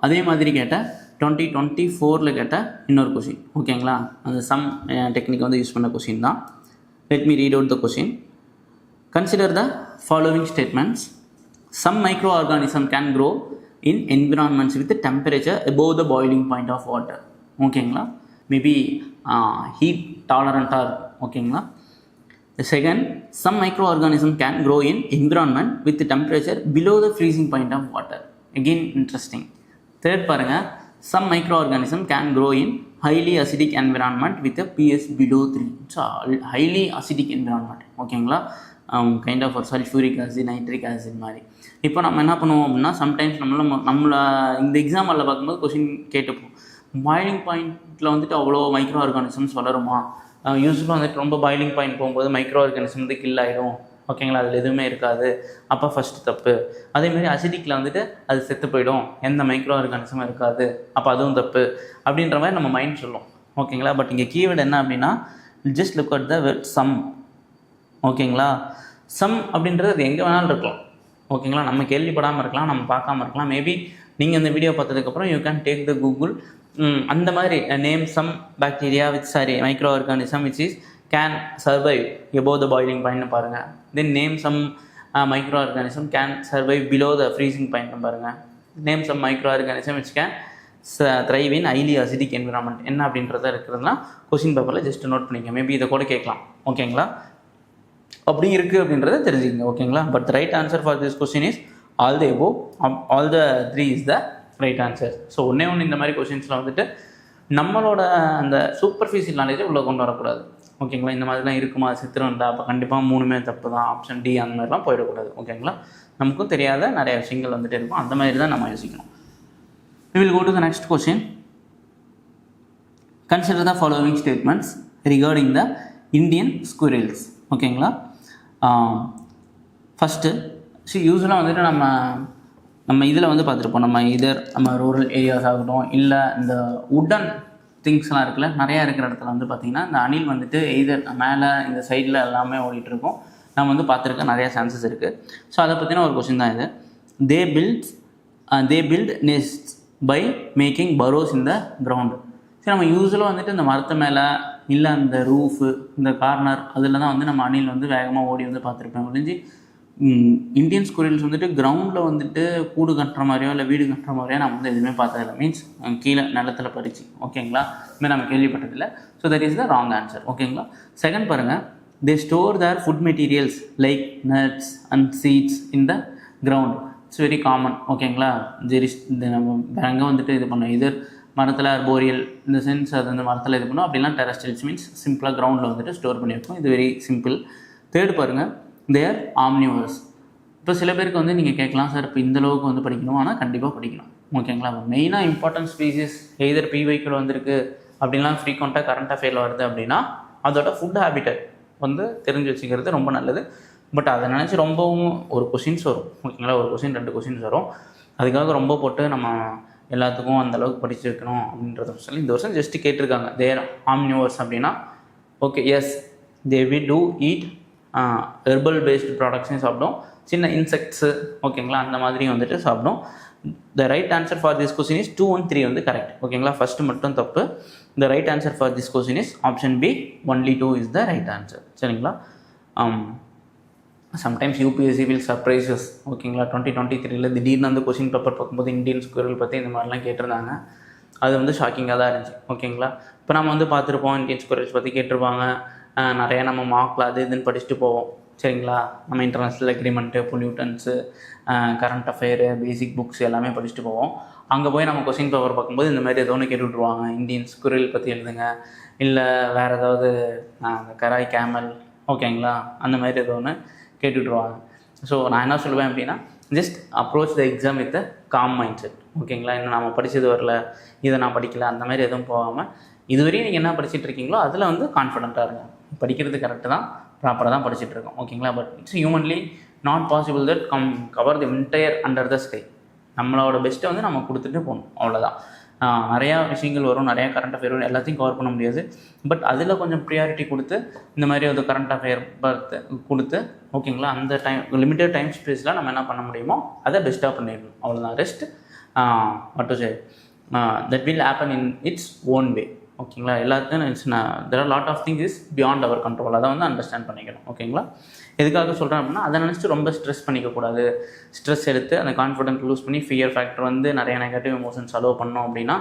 அதே மாதிரி கேட்ட 2024 கேட்ட இன்னொரு கொஷின் ஓகேங்களா. அந்த சம் டெக்னிக் வந்து யூஸ் பண்ண கொஷின் தான். Let me read out the question. Consider the following statements. Some microorganism can grow in environments with a temperature above the boiling point of water. ஓகேங்களா. மேபி ஹீட் டாலரண்ட்டாக இருக்கும் ஓகேங்களா. The second, some microorganism can grow in environment with the temperature below the freezing point of water. Again interesting. Third பாருங்க, some microorganism can grow in highly acidic environment with a pH below 3. So highly acidic environment ஓகேங்களா. Kind of ஒரு sulphuric acid, nitric acid மாதிரி. இப்போ நம்ம என்ன பண்ணுவோம் அப்படின்னா sometimes நம்மளை இந்த எக்ஸாம்பிளில் பார்க்கும்போது கொஷின் கேட்டுப்போம், பாயிலிங் பாயிண்ட்டில் வந்துட்டு அவ்வளோ மைக்ரோ ஆர்கானிசம்ஸ் வளருமா? யூஸ்வலாக வந்துட்டு ரொம்ப பாயிலிங் பாயிண்ட் போகும்போது மைக்ரோ ஆர்கானிசம் வந்து கில் ஆகிடும் ஓகேங்களா. அதில் எதுவுமே இருக்காது. அப்போ ஃபஸ்ட்டு தப்பு. அதேமாதிரி அசிடிக்கில் வந்துட்டு அது செத்து போயிடும், எந்த மைக்ரோ ஆர்கானிசமும் இருக்காது, அப்போ அதுவும் தப்பு அப்படின்ற மாதிரி நம்ம மைண்ட் சொல்லும் ஓகேங்களா. பட் இங்கே கீவேர்டு என்ன அப்படின்னா just look at the word some ஓகேங்களா. சம் அப்படின்றது அது எங்கே வேணாலும் இருக்கலாம் ஓகேங்களா. நம்ம கேள்விப்படாமல் இருக்கலாம், நம்ம பார்க்காம இருக்கலாம். மேபி நீங்கள் இந்த வீடியோ பார்த்ததுக்கப்புறம் you can take the Google அந்த மாதிரி name some bacteria micro organism which is can survive above the boiling பாயிண்ட்னு பாருங்கள். Then name some micro organism can survive below the freezing பாயிண்ட்னு பாருங்கள். Name some micro organism which can thrive in highly acidic environment என்ன அப்படின்றத இருக்கிறதுனா question பேப்பரில் just note பண்ணிக்க. Maybe இதை கூட கேட்கலாம் ஓகேங்களா. அப்படி இருக்குது அப்படின்றத தெரிஞ்சுக்கங்க ஓகேங்களா. But right answer for this question is all the above, all the 3 is the right answer. So ஒன்றே இந்த மாதிரி கொஸ்டின்ஸில் வந்துட்டு நம்மளோட அந்த சூப்பர்ஃபிஷியல் நாலேஜை உள்ளே கொண்டு வரக்கூடாது ஓகேங்களா. இந்த மாதிரிலாம் இருக்குமா, சித்திரம்டா, அப்போ கண்டிப்பாக 3மே தப்பு தான், ஆப்ஷன் டி அந்த மாதிரிலாம் போயிடக்கூடாது ஓகேங்களா. நமக்கும் தெரியாத நிறைய விஷயங்கள் வந்துட்டு இருக்கும், அந்த மாதிரி தான் நம்ம யோசிக்கணும். We will go to the next question. Consider the following statements regarding the Indian squirrels ஓகேங்களா. ஃபஸ்ட்டு யூஸ்வலாக வந்துட்டு நம்ம இதில் வந்து பார்த்துருப்போம், நம்ம ரூரல் ஏரியாஸ் ஆகட்டும், இல்லை இந்த உட்டன் திங்ஸ்லாம் இருக்குல்ல, நிறையா இருக்கிற இடத்துல வந்து பார்த்திங்கன்னா இந்த அணில் வந்துட்டு எய்தர் மேலே இந்த சைடில் எல்லாமே ஓடிட்டுருக்கோம். நம்ம வந்து பார்த்துருக்க நிறையா சான்சஸ் இருக்குது. ஸோ அதை பற்றின ஒரு கொஸ்டின் தான் இது. They build nest by making burrows in the ground. சரி, நம்ம யூஸ்வலாக வந்துட்டு இந்த மரத்து மேலே இல்லை அந்த ரூஃபு, இந்த கார்னர் அதில் தான் வந்து நம்ம அணில் வந்து வேகமாக ஓடி வந்து பார்த்துருப்பேன் ஒழிஞ்சு. இந்தியன் ஸ்குரில்ஸ் வந்துட்டு கிரவுண்டில் வந்துட்டு கூடு கட்டுற மாதிரியோ இல்லை வீடு கட்டுற மாதிரியோ நம்ம வந்து எதுவுமே பார்த்ததில்லை. மீன்ஸ் கீழே நிலத்தில் பறிச்சு ஓகேங்களா, இதுமாதிரி நம்ம கேள்விப்பட்டதில்லை. So that is the wrong answer ஓகேங்களா. செகண்ட் பாருங்கள், they store their food materials like nuts and seeds in the ground. It's very common ஓகேங்களா. நம்ம அங்கே வந்துட்டு இது பண்ணோம், இதர் மரத்தில் அர்போரியல் இந்த சென்ஸ் அது வந்து மரத்தில் இது பண்ணும், அப்படிலாம் டெரஸ்ட்ரியல்ஸ் மீன்ஸ் சிம்பிளாக கிரவுண்டில் வந்துட்டு ஸ்டோர் பண்ணியிருக்கோம். இது வெரி சிம்பிள். தேர்ட் பாருங்கள், தேர் ஆம்னிவர்ஸ். இப்போ சில பேருக்கு வந்து நீங்கள் கேட்கலாம், சார் இப்போ இந்த அளவுக்கு வந்து படிக்கணும், ஆனால் கண்டிப்பாக படிக்கணும் ஓகேங்களா. மெயினாக இம்பார்ட்டன்ட் ஸ்பீசிஸ் எய்தர் PYQ வந்திருக்கு அப்படின்லாம் ஃப்ரீக்வெண்ட்டாக கரண்ட் அஃபேரில் வருது அப்படின்னா அதோட ஃபுட் ஹேபிட்டட் வந்து தெரிஞ்சு வச்சுக்கிறது ரொம்ப நல்லது. பட் அதை நினச்சி ரொம்பவும் ஒரு கொஷின்ஸ் வரும் ஓகேங்களா, ஒரு கொஷின் 2 கொஷின்ஸ் வரும். அதுக்காக ரொம்ப போட்டு நம்ம எல்லாத்துக்கும் அந்தளவுக்கு படிச்சு வைக்கணும் அப்படின்றத சொல்லி இந்த வருஷம் ஜஸ்ட்டு கேட்டிருக்காங்க. தேர் ஆம்னிவர்ஸ் அப்படின்னா okay, yes they will do eat herbal based ப்ராடக்ட்ஸையும் சாப்பிடும், சின்ன இன்செக்ட்ஸு ஓகேங்களா, அந்த மாதிரியும் வந்துட்டு சாப்பிடும். The right answer for this question is 2 and 3 வந்து கரெக்ட் ஓகேங்களா. ஃபஸ்ட்டு மட்டும் தப்பு. The right answer for this question is option B, only 2 is the right answer சரிங்களா. Sometimes UPSC will surprises. ஓகேங்களா, 2023 திடீர்னு வந்து கொஷின் பேப்பர் பார்க்கும்போது இந்தியன் ஸ்குரல் பற்றி இந்த மாதிரிலாம் கேட்டிருந்தாங்க. அது வந்து ஷாக்கிங்காக தான் இருந்துச்சு. ஓகேங்களா, இப்போ நம்ம வந்து பார்த்துருப்போம், இந்தியன் ஸ்குரல்ஸ் பற்றி கேட்டிருப்பாங்க. நிறையா நம்ம மார்க்கில் அது இதுன்னு படிச்சுட்டு போவோம். சரிங்களா, நம்ம இன்டர்நேஷ்னல் அக்ரிமெண்ட்டு, பொல்யூட்டன்ஸு, கரண்ட் அஃபேரு, பேசிக் புக்ஸ் எல்லாமே படிச்சுட்டு போவோம். அங்கே போய் நம்ம கொஸ்டின் பேப்பர் பார்க்கும்போது இந்த மாதிரி ஏதோ ஒன்று கேட்டு விட்ருவாங்க. இந்தியன் ஸ்குரல் பற்றி எழுதுங்க, இல்லை வேறு ஏதாவது கராய் கேமல், ஓகேங்களா, அந்த மாதிரி ஏதோ ஒன்று கேட்டு விட்ருவாங்க. ஸோ நான் என்ன சொல்லுவேன் அப்படின்னா, just approach the exam with com mind set. ஓகேங்களா, இன்னும் நம்ம படித்தது வரல, இதை நான் படிக்கல, அந்த மாதிரி எதுவும் போகாமல் இதுவரையும் நீங்கள் என்ன படிச்சுட்டு இருக்கீங்களோ அதில் வந்து கான்ஃபிடென்ட்டாக இருங்க. படிக்கிறது கரெக்டு தான், ப்ராப்பராக தான் படிச்சுட்டு இருக்கோம். ஓகேங்களா, but it's humanly not possible that cover the entire under the sky. நம்மளோட பெஸ்ட்டை வந்து நம்ம கொடுத்துட்டு போகணும், அவ்வளோதான். நிறையா விஷயங்கள் வரும், நிறையா கரண்ட் அஃபேர் வரும், எல்லாத்தையும் கவர் பண்ண முடியாது. பட் அதில் கொஞ்சம் ப்ரியாரிட்டி கொடுத்து இந்த மாதிரி ஒரு கரண்ட் அஃபேர் கொடுத்து, ஓகேங்களா, அந்த டைம் லிமிட்டட் டைம் ஸ்பேஸில் நம்ம என்ன பண்ண முடியுமோ அதை பெஸ்ட்டாக பண்ணிடணும், அவ்வளோதான். Rest what to say that will happen in its own way. ஓகேங்களா, எல்லாத்துக்கும் it's there are lot of things is beyond our control. அதை வந்து அண்டர்ஸ்டாண்ட் பண்ணிக்கணும். ஓகேங்களா, எதுக்காக சொல்கிறேன் அப்படின்னா, அதை நினச்சிட்டு ரொம்ப ஸ்ட்ரெஸ் பண்ணிக்கக்கூடாது. ஸ்ட்ரெஸ் எடுத்து அந்த கான்ஃபிடென்ட் லூஸ் பண்ணி ஃபியர் ஃபேக்டர் வந்து நிறைய நெகட்டிவ் எமோஷன்ஸ் அலோவ் பண்ணோம் அப்படின்னா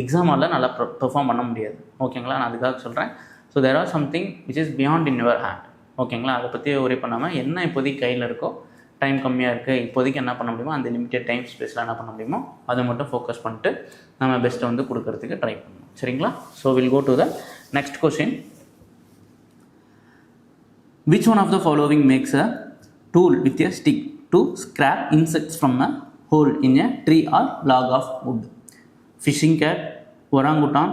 எக்ஸாம் ஹாலில் நல்லா பெர்ஃபார்ம் பண்ண முடியாது. ஓகேங்களா, நான் அதுக்காக சொல்கிறேன். So there are something which is beyond in your hand. ஓகேங்களா, அதை பற்றி ஒரே பண்ணாமல் என்ன இப்போதைக்கு கையில் இருக்கோ, டைம் கம்மியாக இருக்குது, இப்போதைக்கு என்ன பண்ண முடியுமோ அந்த லிமிட்டட் டைம் ஸ்பேஸில் என்ன பண்ண முடியுமோ அதை மட்டும் ஃபோக்கஸ் பண்ணிட்டு நம்ம பெஸ்ட்டை வந்து கொடுக்கறதுக்கு ட்ரை பண்ணணும். சரிங்களா, so will go to the next question. Which one of the following makes a tool with a stick to scrap insects from a hole in a tree or log of wood? Fishing cat, orangutan,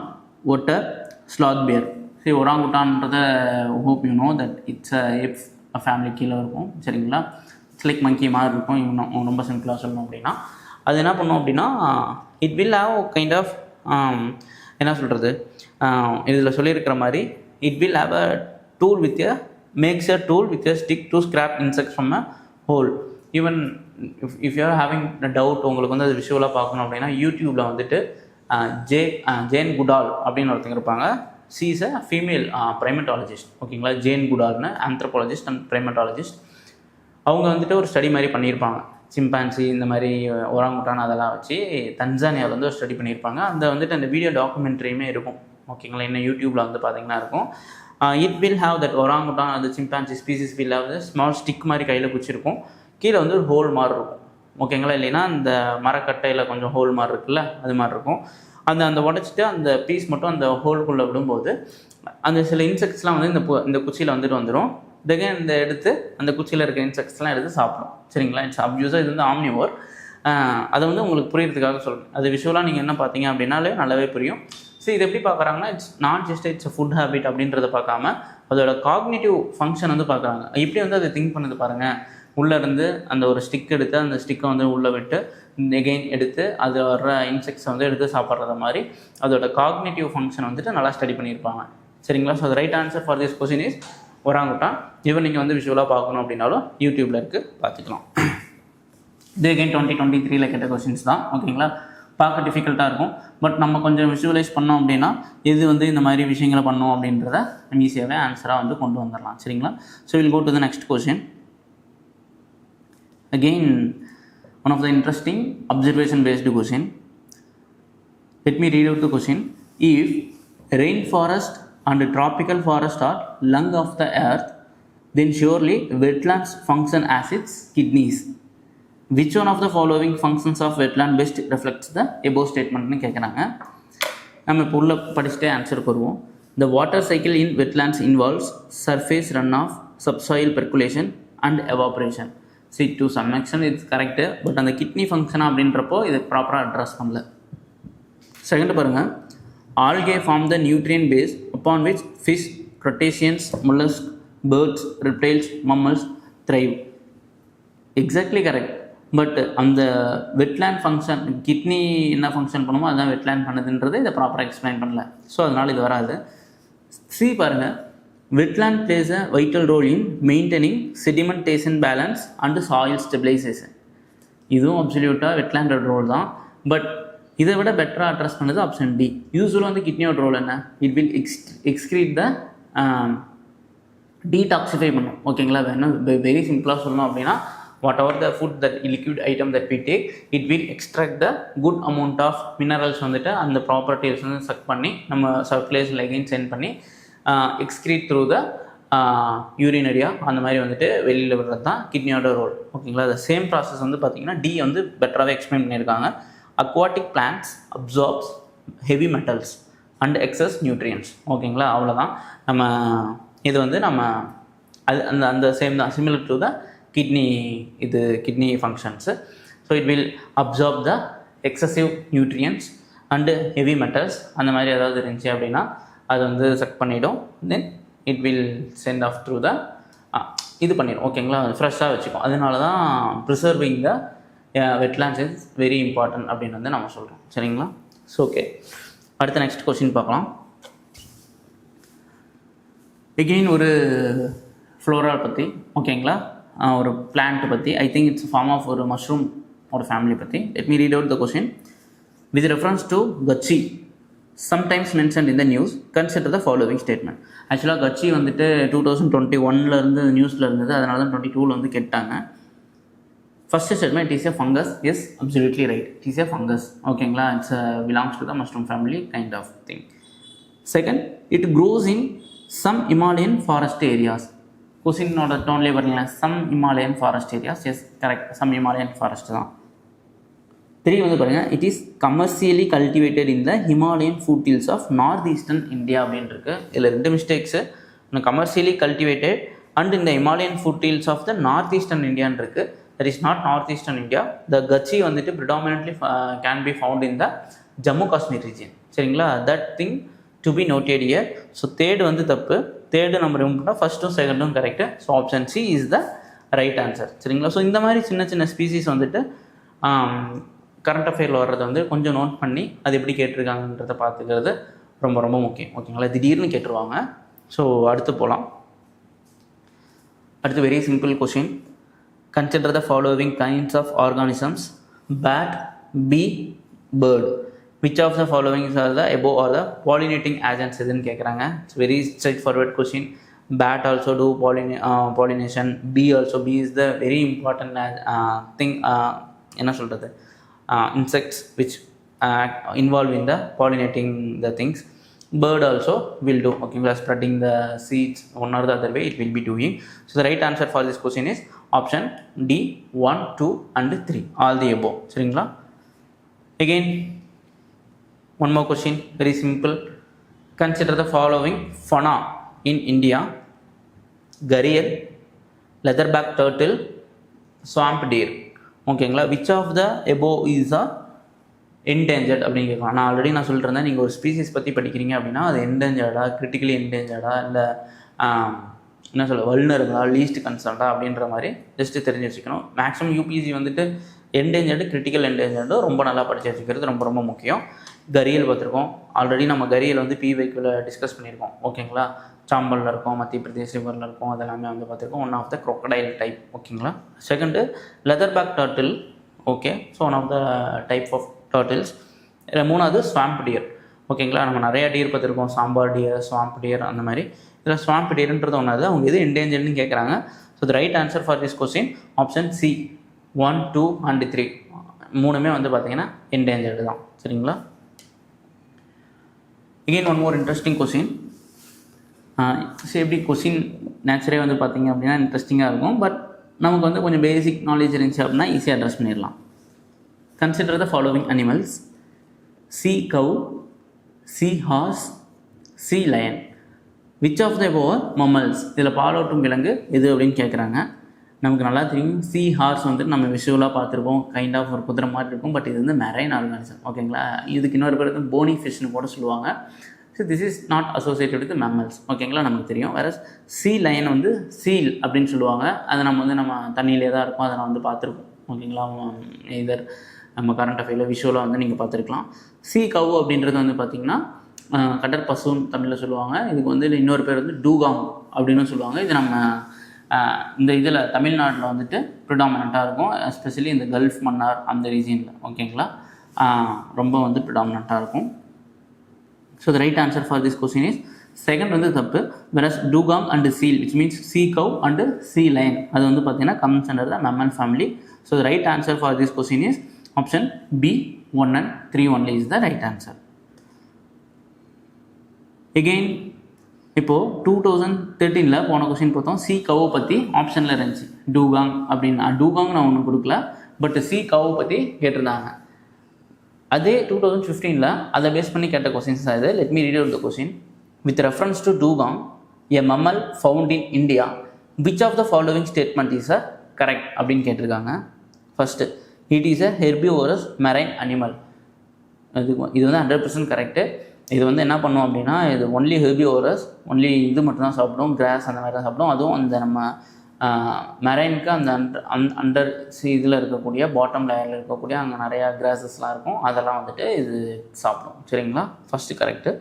otter, sloth bear. See, orangutanன்றத hope you know that it's a family கீழே இருக்கும். சரிங்களா, it's like மங்கி மாதிரி இருக்கும். இன்னும் ரொம்ப சிம்பிளாக சொல்லணும் அப்படின்னா, அது என்ன பண்ணும் அப்படின்னா, it will have kind of என்ன சொல்கிறது, இதில் சொல்லியிருக்கிற மாதிரி it will have a tool with a makes a tool with a stick to scrap insects from a hole. Even if you are having a doubt, உங்களுக்கு வந்து அது விஷுவலாக பார்க்கணும் அப்படின்னா யூடியூப்பில் வந்துட்டு ஜேன் குடால் அப்படின்னு ஒருத்தங்க இருப்பாங்க. She is a female primatologist. ஓகேங்களா, ஜேன் குடால்னு ஆந்த்ரோபாலஜிஸ்ட் அண்ட் ப்ரைமட்டாலஜிஸ்ட். அவங்க வந்துட்டு ஒரு ஸ்டடி மாதிரி பண்ணியிருப்பாங்க. சிம்பான்சி இந்த மாதிரி ஒராங்குட்டான் அதெல்லாம் வச்சு தன்சானியாவில் வந்து ஒரு ஸ்டடி பண்ணியிருப்பாங்க. அந்த வந்துட்டு அந்த வீடியோ டாக்குமெண்ட்ரியுமே இருக்கும். ஓகேங்களா, இன்னும் யூடியூப்பில் வந்து பார்த்திங்கன்னா இருக்கும். It will have that orangutan அந்த chimpanzee species will have the small stick மாதிரி கையில் குச்சிருக்கும். கீழே வந்து ஒரு ஹோல் மாதிரி இருக்கும். ஓகேங்களா, இல்லைன்னா அந்த மரக்கட்டையில் கொஞ்சம் ஹோல் மாதிரி இருக்குல்ல, அது மாதிரி இருக்கும். அந்த உடச்சிட்டு அந்த பீஸ் மட்டும் அந்த ஹோல்குள்ளே விடும்போது அந்த சில இன்செக்ட்ஸ்லாம் வந்து இந்த குச்சியில் வந்துட்டு வந்துடும். தென் இந்த எடுத்து அந்த குச்சியில் இருக்கிற இன்செக்ட்ஸ்லாம் எடுத்து சாப்பிடும். சரிங்களா, இட்ஸ் அப்யூஸாக. இது வந்து ஆம்னிவோர். அதை வந்து உங்களுக்கு புரியறதுக்காக சொல்கிறேன். அது விஷுவலாக நீங்கள் என்ன பார்த்தீங்க அப்படின்னாலே நல்லாவே புரியும். ஸோ இது எப்படி பார்க்குறாங்கன்னா, it's not just it's food habit அப்படின்றத பார்க்காம அதோட காக்னிட்டிவ் ஃபங்க்ஷன் வந்து பார்க்குறாங்க. இப்படி வந்து அதை திங்க் பண்ணது பாருங்கள். உள்ளேருந்து அந்த ஒரு ஸ்டிக் எடுத்து அந்த ஸ்டிக்கை வந்து உள்ளே விட்டு எகெயின் எடுத்து அது வர்ற இன்செக்ட்ஸை வந்து எடுத்து சாப்பிட்றத மாதிரி அதோட காக்னிட்டிவ் ஃபங்க்ஷன் வந்துட்டு நல்லா ஸ்டடி பண்ணியிருப்பாங்க. சரிங்களா, ஸோ அது right answer for this question is orangutan. இவன் நீங்கள் வந்து விஷுவலாக பார்க்கணும் அப்படின்னாலும் யூடியூப்பில் இருக்குது, பார்த்துக்கலாம். இது எகெயின் 2023 கேட்ட கொஸ்டின்ஸ் தான். ஓகேங்களா, பார்க்க டிஃபிகல்ட்டாக இருக்கும். பட் நம்ம கொஞ்சம் விஷுவலைஸ் பண்ணோம் அப்படின்னா இது வந்து இந்த மாதிரி விஷயங்களை பண்ணோம் அப்படின்றத நம்ம ஈஸியாகவே ஆன்சராக வந்து கொண்டு வந்துடலாம். சரிங்களா, so will go to the next question. Again one of the interesting observation based question. Let me read out the question. If rain forest and tropical forest are lung of the earth, then surely wetlands function as its kidneys. Which one of the following functions of wetland best reflects the above statement-னு கேட்குறாங்க. நம்ம இப்போ உள்ள படிச்சுட்டே answer வருவோம். The water cycle in wetlands involves surface runoff, subsoil percolation and evaporation. See, to some extent it's correct, but அந்த kidney function அப்படின்றப்போ இதை ப்ராப்பராக அட்ரஸ் பண்ணல. செகண்ட் பாருங்கள். Algae form the nutrient base upon which fish, crustaceans, mollusks, birds, reptiles, mammals thrive. Exactly correct. But அந்த wetland function kidney என்ன function பண்ணுமோ அதுதான் வெட்லேண்ட் பண்ணுதுன்றது இதை ப்ராப்பராக எக்ஸ்பிளைன் பண்ணல. ஸோ அதனால் இது வராது. சி பாருங்கள். Wetland plays a vital role in maintaining sedimentation balance and soil stabilization. இதுவும் அப்சல்யூட்டாக வெட்லேண்டோட ரோல் தான். பட் இதை விட பெட்டராக அட்ரஸ் பண்ணது ஆப்ஷன் டி. யூஸ்வலாக வந்து கிட்னியோட ரோல் என்ன? It will excrete the detoxify பண்ணும். ஓகேங்களா, வேணும் வெரி சிம்பிளாக சொல்லணும் அப்படின்னா whatever the food that liquid item that we take it will extract the good amount of minerals வந்துட்டு அந்த ப்ராப்பர்ட்டிஸ் வந்து சக் பண்ணி நம்ம சர்க்குலேஷன் எகைன் சென்ட் பண்ணி எக்ஸ்க்ரீட் த்ரூ த யூரினரியா அந்த மாதிரி வந்துட்டு வெளியில் விடுறது தான் கிட்னியோட ரோல். ஓகேங்களா, அந்த சேம் ப்ராசஸ் வந்து பார்த்திங்கன்னா டி வந்து பெட்டராகவே எக்ஸ்பிளைன் பண்ணியிருக்காங்க. Aquatic plants absorbs heavy metals and excess nutrients. ஓகேங்களா, அவ்வளோதான். நம்ம இது வந்து நம்ம அது அந்த அந்த சேம் தான், similar to the kidney functions. So it will absorb the excessive nutrients and heavy metals அந்த மாதிரி ஏதாவது இருந்துச்சு அப்படின்னா அது வந்து செக் பண்ணிவிடும். Then it will send off through the இது பண்ணிடும். ஓகேங்களா, ஃப்ரெஷ்ஷாக வச்சுக்கும். அதனால தான் preserving the wetlands is very important அப்படின்னு வந்து நம்ம சொல்கிறோம். சரிங்களா, ஸோ ஓகே, அடுத்த நெக்ஸ்ட் கொஸ்டின் பார்க்கலாம். எகெயின் ஒரு ஃப்ளோரால் பற்றி, ஓகேங்களா, ஒரு பிளான்ட் பற்றி. I think it's form of ஒரு மஷ்ரூம் ஒரு ஃபேமிலி பற்றி. Let me read out the question. With reference to Gucchi sometimes mentioned in the news consider the following statement. ஆக்சுவலாக கட்சி வந்துட்டு 2021 நியூஸில் இருந்தது, அதனால தான் 22 வந்து கேட்டாங்க. First statement, it is a fungus. Yes, absolutely right, it is a fungus. ஓகேங்களா, it's belongs to the mushroom family kind of thing. Second, it grows in some Himalayan forest areas. கொஸ்டினோட டோன்லேயே வரீங்களா, some Himalayan forest areas. Yes, correct, some Himalayan forest தான். 3 வந்து பாருங்கள், it is commercially cultivated in the Himalayan foothills of north eastern India அப்படின்னு இருக்கு. இதில் 2 mistakes. Commercially cultivated and இந்த Himalayan foothills of the north eastern இந்தியான்னு இருக்குது. That is not north eastern India. The gucchi வந்துட்டு predominantly can be found in the Jammu Kashmir region. சரிங்களா, that thing to be noted here. So third வந்து தப்பு, third நம்ம remove பண்ணால் ஃபஸ்ட்டும் செகண்டும் correct. So option C is the right answer. சரிங்களா, so இந்த மாதிரி சின்ன சின்ன ஸ்பீசிஸ் வந்துட்டு கரண்ட் அஃபேரில் வர்றதை வந்து கொஞ்சம் நோட் பண்ணி அது எப்படி கேட்டிருக்காங்கன்றதை பார்த்துக்கிறது ரொம்ப ரொம்ப முக்கியம். ஓகேங்களா, திடீர்னு கேட்டுருவாங்க. ஸோ அடுத்து போகலாம். அடுத்து very simple question. Consider the following kinds of organisms. Bat, bee, bird. Which of the followings are the above are the pollinating agents எதுன்னு கேட்குறாங்க. It's very straightforward question. Bat also do pollination. Bee also, bee is the very important thing. என்ன சொல்கிறது, insects which involved in the pollinating the things. Bird also will do. Okay, we are spreading the seeds one or the other way, it will be doing. So the right answer for this question is option D, 1, 2 and 3, all the above. சரிங்களா, again one more question, very simple. Consider the following fauna in India. Gharial, leatherback turtle, swamp deer. ஓகேங்களா, which of the above is a endangered அப்படின்னு கேட்கலாம். நான் already நான் சொல்லிட்டு இருந்தேன், நீங்கள் ஒரு ஸ்பீசிஸ் பற்றி படிக்கிறீங்க அப்படின்னா அது என்டேஞ்சர்டா, கிரிட்டிக்கலி என்டேஞ்சர்டா, இல்லை என்ன சொல்ல வல்னரபிளா, லீஸ்ட் கன்சர்ன்டா அப்படின்ற மாதிரி ஜஸ்ட்டு தெரிஞ்சு வச்சுக்கணும். மேக்ஸிமம் யூபிஎஸ்சி வந்துட்டு என்டேஞ்சர்டு, கிரிட்டிக்கல் என்டேஞ்சர்டு ரொம்ப நல்லா படித்து வச்சுக்கிறது ரொம்ப ரொம்ப முக்கியம். கரியல் பார்த்துருக்கோம் ஆல்ரெடி, நம்ம கரியல் வந்து பிவைக்குள்ள டிஸ்கஸ் பண்ணியிருக்கோம். ஓகேங்களா, சாம்பலில் இருக்கும், மத்திய பிரதேஷ் ரிவரில் இருக்கும், அதெல்லாமே வந்து பார்த்துருக்கோம். One of the crocodile type. ஓகேங்களா, second leatherback turtle. Okay, so one of the type of turtles. மூணாவது ஸ்வாம்ப் டியர். ஓகேங்களா, நம்ம நிறைய டியர் பார்த்துருக்கோம், சாம்பார் டியர், ஸ்வாம்ப் டியர் அந்த மாதிரி. இதில் ஸ்வாம்ப் டியர்ன்றது ஒன்றாவது. அவங்க எது என்டேஞ்சர்னு கேட்குறாங்க. So the right answer for this question option C, 1, 2 and 3 மூணுமே வந்து பார்த்தீங்கன்னா என்டேஞ்சர்டு தான். சரிங்களா, again one more interesting question. எப்படி கொஸ்டின் நேச்சரே வந்து பார்த்தீங்க அப்படின்னா இன்ட்ரெஸ்டிங்காக இருக்கும். பட் நமக்கு வந்து கொஞ்சம் பேசிக் நாலேஜ் இருந்துச்சு அப்படின்னா ஈஸியாக அட்ரஸ் பண்ணிடலாம். Consider the following animals. Sea cow, sea horse, sea lion. Which of the above mammals. இதில் பாலோட்டும் விலங்கு எது அப்படின்னு கேட்குறாங்க. நமக்கு நல்லா தெரியும், சி ஹார்ஸ் வந்துட்டு நம்ம விஷுவலாக பார்த்துருப்போம், கைண்ட் ஆஃப் ஒரு குதிரை மாதிரி இருக்கும். பட் இது வந்து மெரைன் ஆர்கானிசம். ஓகேங்களா, இதுக்கு இன்னொரு பேர் வந்து போனி ஃபிஷ்னு கூட சொல்லுவாங்க. So this is not associated with mammals. ஓகேங்களா, நமக்கு தெரியும். வேறு சி லைன் வந்து சீல் அப்படின்னு சொல்லுவாங்க. அதை நம்ம தண்ணியிலே தான் இருக்கும், அதை நான் வந்து பார்த்துருப்போம். ஓகேங்களா, இதர் நம்ம கரண்ட் அஃபேரில் விஷுவலாக வந்து நீங்கள் பார்த்துருக்கலாம். சி கவ் அப்படின்றது வந்து பார்த்திங்கன்னா கடற்பசுன்னு தமிழில் சொல்லுவாங்க. இதுக்கு வந்து இன்னொரு பேர் வந்து டூகாங் அப்படின்னு சொல்லுவாங்க. இது நம்ம இந்த இதில் தமிழ்நாட்டில் வந்துட்டு ப்ரிடாமினண்ட்டாக இருக்கும், எஸ்பெஷலி இந்த கல்ஃப் மன்னார் அந்த ரீஜியனில். ஓகேங்களா, ரொம்ப வந்து ப்ரிடாமினண்ட்டாக இருக்கும். So the right answer for this question is second வந்து தப்பு. whereas dugong and seal which means sea cow and sea lion அது வந்து பார்த்தீங்கன்னா comes under the mammal family. So the right answer for this question is option B, 1 and 3 only is the right answer. Again இப்போது 2013 போன question பார்த்தோம், C கவை பற்றி ஆப்ஷனில் இருந்துச்சு. டூகாங் அப்படின்னு டூகாங் நான் ஒன்று கொடுக்கல, பட் சி கவை பற்றி கேட்டிருந்தாங்க. அதே 2015 அதை பேஸ் பண்ணி கேட்ட கொஸ்டின்ஸ் தான் இது. Let me read out the question. With reference to dugong a mammal found in India which of the following statement is a correct அப்படின்னு கேட்டிருக்காங்க. First, it is a herbivorous marine animal. இது வந்து 100% correct. இது வந்து என்ன பண்ணும் அப்படின்னா, இது ஒன்லி ஹெர்பிவோரஸ், ஒன்லி இது மட்டும்தான் சாப்பிடும், கிராஸ் அந்த மாதிரி தான் சாப்பிடும். அதுவும் அந்த நம்ம மெரைனுக்கு அந்த அண்டர் இதில் இருக்கக்கூடிய பாட்டம் லேயரில் இருக்கக்கூடிய அங்கே நிறையா கிராஸஸ்லாம் இருக்கும், அதெல்லாம் வந்துட்டு இது சாப்பிடும். சரிங்களா, ஃபஸ்ட்டு கரெக்டு.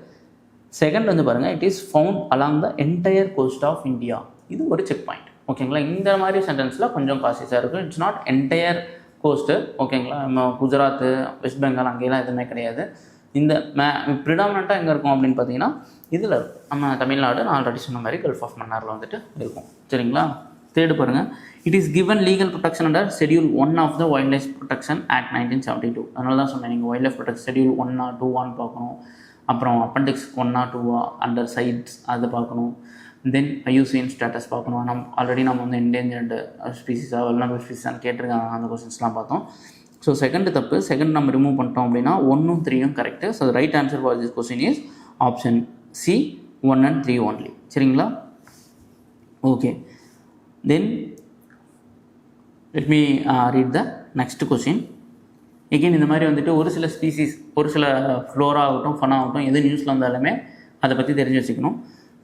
செகண்ட் வந்து பாருங்கள், it is found along the entire coast of India. இது ஒரு செக் பாயிண்ட். ஓகேங்களா, இந்த மாதிரி சென்டென்ஸில் கொஞ்சம் காசிஸாக இருக்கும். It's not entire ghost. ஓகேங்களா, நம்ம குஜராத்து, வெஸ்ட் பெங்கால் அங்கேலாம் எதுவுமே கிடையாது. இந்த ப்ரிடாமினண்ட்டாக எங்கே இருக்கும் அப்படின்னு பார்த்தீங்கன்னா, இதில் இருக்கும் நம்ம தமிழ்நாடு. நான் ஆல்ரெடி சொன்ன மாதிரி கல்ஃப் ஆஃப் மன்னாரில் வந்துட்டு இருக்கும். சரிங்களா, தேர்டு பாருங்கள், it is given legal protection under schedule 1 of the wild life protection act 1972. அதனால தான் சொன்னேன், நீங்கள் வைல்ட் லைஃப் ப்ரொடெக்ஷன் ஷெடியூல் 1 2 பார்க்கணும். அப்புறம் அப்பெண்டிக்ஸ் 1 2 அண்டர் சைட்ஸ் அதை பார்க்கணும். தென் ஐயூசிஎன் ஸ்டேட்டஸ் பார்க்கணும். ஆல்ரெடி நம்ம வந்து என்டேஞ்சர்டு ஸ்பீசிஸாக வெல்னரபிள் ஸ்பீசிஸான்னு கேட்டிருக்காங்க, அந்த கொஸ்டின்ஸ்லாம் பார்த்தோம். ஸோ செகண்ட் தப்பு. செகண்ட் நம்ம ரிமூவ் பண்ணிட்டோம் அப்படின்னா 1 3 correct. So right answer for this question is option C, 1 and 3 only. சரிங்களா, okay. Then let me read the next question. Again இந்த மாதிரி வந்துட்டு ஒரு சில ஸ்பீசிஸ், ஒரு சில ஃப்ளோரா ஆகட்டும், ஃபனா ஆகட்டும், எது நியூஸில் வந்தாலுமே அதை பற்றி தெரிஞ்சு வச்சுக்கணும்.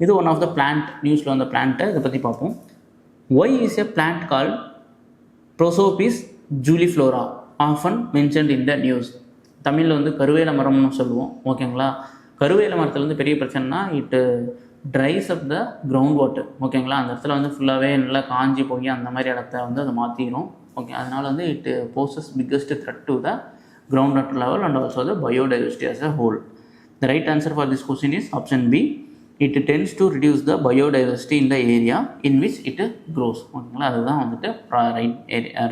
இது ஒன் ஆஃப் த பிளான்ட், நியூஸில் வந்த பிளான்ட்டை இதை பற்றி பார்ப்போம். Why is a plant call prosopis juliflora often mentioned in the news? தமிழில் வந்து கருவேல மரம்னு சொல்லுவோம். ஓகேங்களா, கருவேல மரத்துலேருந்து பெரிய பிரச்சனைனா இட்டு ட்ரைஸ் அப் த கிரவுண்ட் வாட்டர். ஓகேங்களா, அந்த இடத்துல வந்து ஃபுல்லாகவே நல்லா காஞ்சி போய் அந்த மாதிரி இடத்த வந்து அதை மாற்றிடும். ஓகே, அதனால் வந்து it poses biggest thread to the ground water level and also the biodiversity as a whole. The right answer for this question is option B. It tends to reduce the biodiversity in the area in which it grows. ஓகேங்களா, அதுதான் வந்துட்டு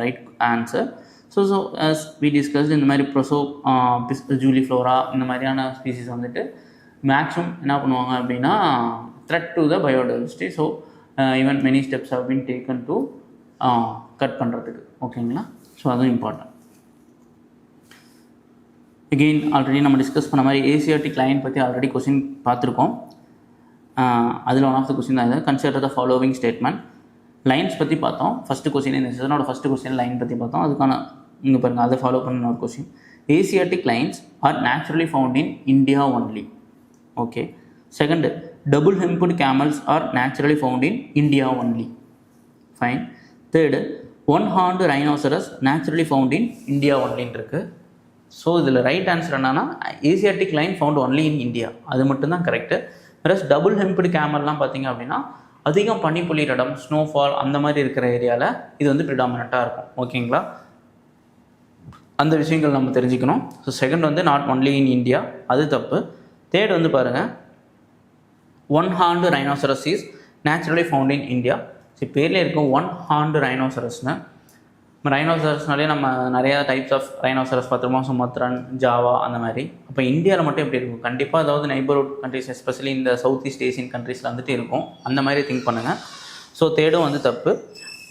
right answer. So as we discussed, இந்த மாதிரி ஜூலிஃப்ளோரா இந்த மாதிரியான species வந்துட்டு maximum என்ன பண்ணுவாங்க அப்படின்னா threat to the biodiversity. So even many steps have been taken to cut பண்ணுறதுக்கு. ஓகேங்களா, ஸோ அதுவும் இம்பார்ட்டன்ட். எகெயின் ஆல்ரெடி நம்ம டிஸ்கஸ் பண்ண மாதிரி ஏசியாட்டிக் லைன் பற்றி ஆல்ரெடி கொஸ்டின் பார்த்துருக்கோம். அதில் ஒன் ஆஃப் த கொஸ்டின் தான் இது. Consider the following statement. Lions பற்றி பார்த்தோம். ஃபஸ்ட்டு கொஸ்டின் இந்த சீசனோட ஃபஸ்ட்டு கொஸ்டின் லைன் பற்றி பார்த்தோம். அதுக்கான இங்கே பாருங்கள், அதை ஃபாலோ பண்ண ஒரு question. Asiatic lions are naturally found in India only. Okay. Second, double humped camels are naturally found in India only. Fine. Third, one horned rhinoceros naturally found in India ஒன்லின்னு இருக்குது. ஸோ இதில் right answer என்னன்னா Asiatic lion found only in India, அது மட்டும்தான் correct. Plus double humped கேமல்லாம் பார்த்தீங்க அப்படின்னா அதிகம் பனிப்பொழியிற இடம், ஸ்னோஃபால் அந்த மாதிரி இருக்கிற ஏரியாவில் இது வந்து ப்ரிடாமினண்ட்டாக இருக்கும். ஓகேங்களா, அந்த விஷயங்கள் நம்ம தெரிஞ்சுக்கணும். ஸோ செகண்ட் வந்து நாட் ஒன்லி இன் இந்தியா, அது தப்பு. தேர்ட் வந்து பாருங்கள், one horned rhinoceros is naturally found in India. So பேரில் இருக்கும் ஒன் ஹார்ன்டு ரைனோசரஸ்னு. ரைனோசரஸ்னாலே நம்ம நிறையா டைப்ஸ் ஆஃப் ரைனோசரஸ் பார்த்துருப்போம், சுமத்ரன், ஜாவா அந்த மாதிரி. அப்போ இந்தியாவில் மட்டும் எப்படி இருக்கும்? கண்டிப்பாக அதாவது நெய்பர்ஹுட் கண்ட்ரிஸ், எஸ்பெஷலி இந்த சவுத் ஈஸ்ட் ஏசியன் கண்ட்ரீஸில் வந்துட்டு இருக்கும். அந்த மாதிரி திங்க் பண்ணுங்கள். ஸோ தேர்டும் வந்து தப்பு,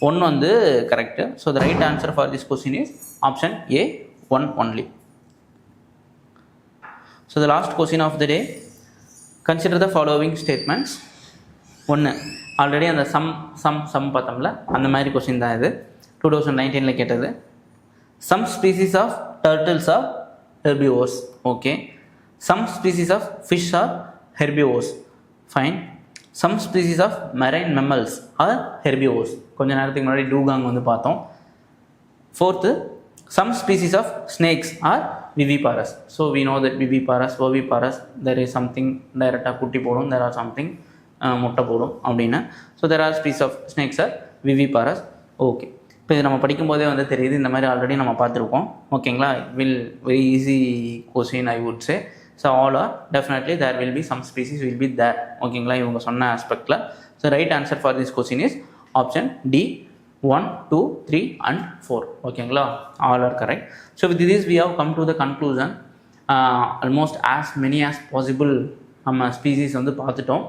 1 வந்து correct. So the right answer for this question is option A, 1 only. So the last question of the day, consider the following statements. 1, already அந்த சம் பார்த்தோம்ல, அந்த மாதிரி கொஸ்டின் தான் இது. 2019 கேட்டது. Some species of turtles are herbivores. Okay. Some species of fish are herbivores. Fine. Some species of marine mammals are herbivores. கொஞ்ச நேரத்துக்கு முன்னாடி டூகாங் வந்து பார்த்தோம். 4th, some species of snakes are viviparous. So we know that viviparous, oviparous, there is something டைரெக்டாக குட்டி போடும், there are something முட்டை போடும் அப்படின்னு. So there are species of snakes are viviparous. Okay, இப்போ இது நம்ம படிக்கும்போதே வந்து தெரியுது, இந்த மாதிரி ஆல்ரெடி நம்ம பார்த்துருக்கோம். ஓகேங்களா, very easy question I would say. So all are definitely there will be some species will be there. ஓகேங்களா, இவங்க சொன்ன ஆஸ்பெக்டில். So right answer for this question is option D 1, 2, 3 and 4. ஓகேங்களா, all are correct. So with this we have come to the conclusion. Almost as many as possible நம்ம species வந்து பார்த்துட்டோம்.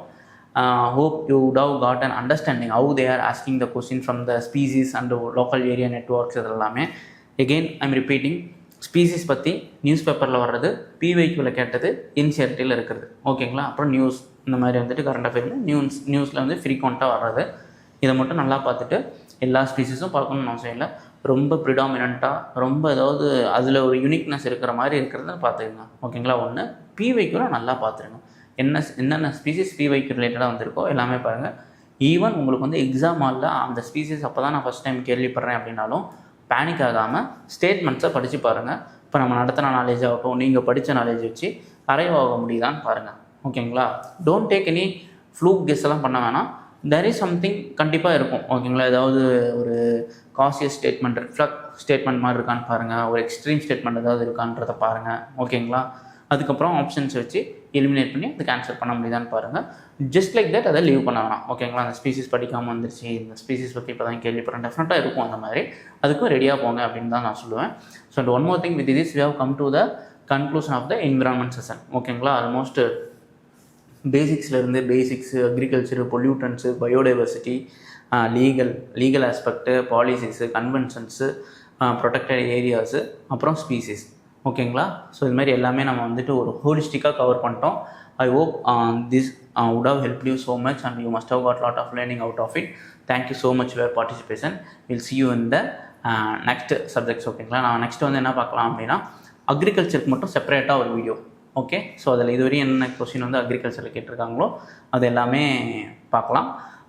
Hope you would have got an understanding how they are asking the question from the species and the local area networks. இதெல்லாமே again I'm repeating, species பற்றி news பேப்பரில் வர்றது, பிவைக்யூவில் கேட்டது, என்சிஆர்டியில் இருக்கிறது. ஓகேங்களா, அப்புறம் நியூஸ் இந்த மாதிரி வந்துட்டு கரண்ட் அஃபேர்ஸில் நியூஸில் வந்து ஃப்ரீக்வெண்ட்டாக வர்றது. இதை மட்டும் நல்லா பார்த்துட்டு எல்லா ஸ்பீசிஸும் பார்க்கணும்னு அவசியம் இல்லை. ரொம்ப ப்ரிடாமினண்ட்டாக ரொம்ப ஏதாவது அதில் ஒரு யூனிக்னஸ் இருக்கிற மாதிரி இருக்கிறத பார்த்துக்கங்க. ஓகேங்களா, ஒன்று பிவைக்யூவில் நல்லா பார்த்துருங்க. என்னென்ன ஸ்பீசிஸ் பிவைக்கு ரிலேட்டடாக வந்திருக்கோ எல்லாமே பாருங்கள். ஈவன் உங்களுக்கு வந்து எக்ஸாம் ஹாலில் அந்த ஸ்பீசிஸ் அப்போ தான் நான் ஃபஸ்ட் டைம் கேள்விப்படுறேன் அப்படின்னாலும் பேனிக் ஆகாமல் ஸ்டேட்மெண்ட்ஸை படித்து பாருங்கள். இப்போ நம்ம நடத்தின நாலேஜ் ஆகட்டும், நீங்கள் படித்த நாலேஜ் வச்சு அரைவ் ஆக முடியுதான்னு பாருங்கள். ஓகேங்களா, டோன்ட் டேக் எனி ஃப்ளூக் கெஸ் எல்லாம் பண்ண வேணாம். தெர் இஸ் சம்திங் கண்டிப்பாக இருக்கும். ஓகேங்களா, ஏதாவது ஒரு காசியஸ் ஸ்டேட்மெண்ட், ரிஃப்ளெக்ட் ஸ்டேட்மெண்ட் மாதிரி இருக்கான்னு பாருங்கள். ஒரு எக்ஸ்ட்ரீம் ஸ்டேட்மெண்ட் ஏதாவது இருக்கான்றதை பாருங்கள். ஓகேங்களா, அதுக்கப்புறம் ஆப்ஷன்ஸ் வச்சு எலிமினேட் பண்ணி அதுக்கு ஆன்சர் பண்ண முடியுதான்னு பாருங்கள். ஜஸ்ட் லைக் தட் அதை லீவ் பண்ண வேணாம். ஓகேங்களா, அந்த ஸ்பீசிஸ் படிக்காமல் வந்துருச்சு, இந்த ஸ்பீசிஸ் பற்றி இப்போ தான் கேள்விப்படுறேன், டெஃபினட்டாக இருக்கும் அந்த மாதிரி. அதுக்கும் ரெடியாக போங்க அப்படின்னு தான் நான் சொல்லுவேன். So and one more thing with this we have come to the conclusion of the environment session. ஓகேங்களா, ஆல்மோஸ்ட் பேசிக்ஸ்லேருந்து basics, agriculture, pollutants, biodiversity, legal aspect, policies, conventions, protected areas, அப்புறம் ஸ்பீசிஸ். ஓகேங்களா, ஸோ இது மாதிரி எல்லாமே நம்ம வந்துட்டு ஒரு ஹோலிஸ்டிக்காக கவர் பண்ணிட்டோம். I hope this would have helped you so much and you must have got a lot of learning out of it. Thank you so much for your participation. We'll see you in the next subjects. ஓகேங்களா, நான் next வந்து என்ன பார்க்கலாம் அப்படின்னா அக்ரிகல்ச்சருக்கு மட்டும் செப்பரேட்டாக ஒரு video. Okay, so அதில் இதுவரையும் என்ன கொஸ்டின் வந்து அக்ரிகல்ச்சரில் கேட்டிருக்காங்களோ அது எல்லாமே பார்க்கலாம்.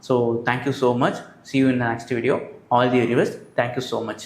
So thank you so much. See you in the next video. All the viewers, thank you so much.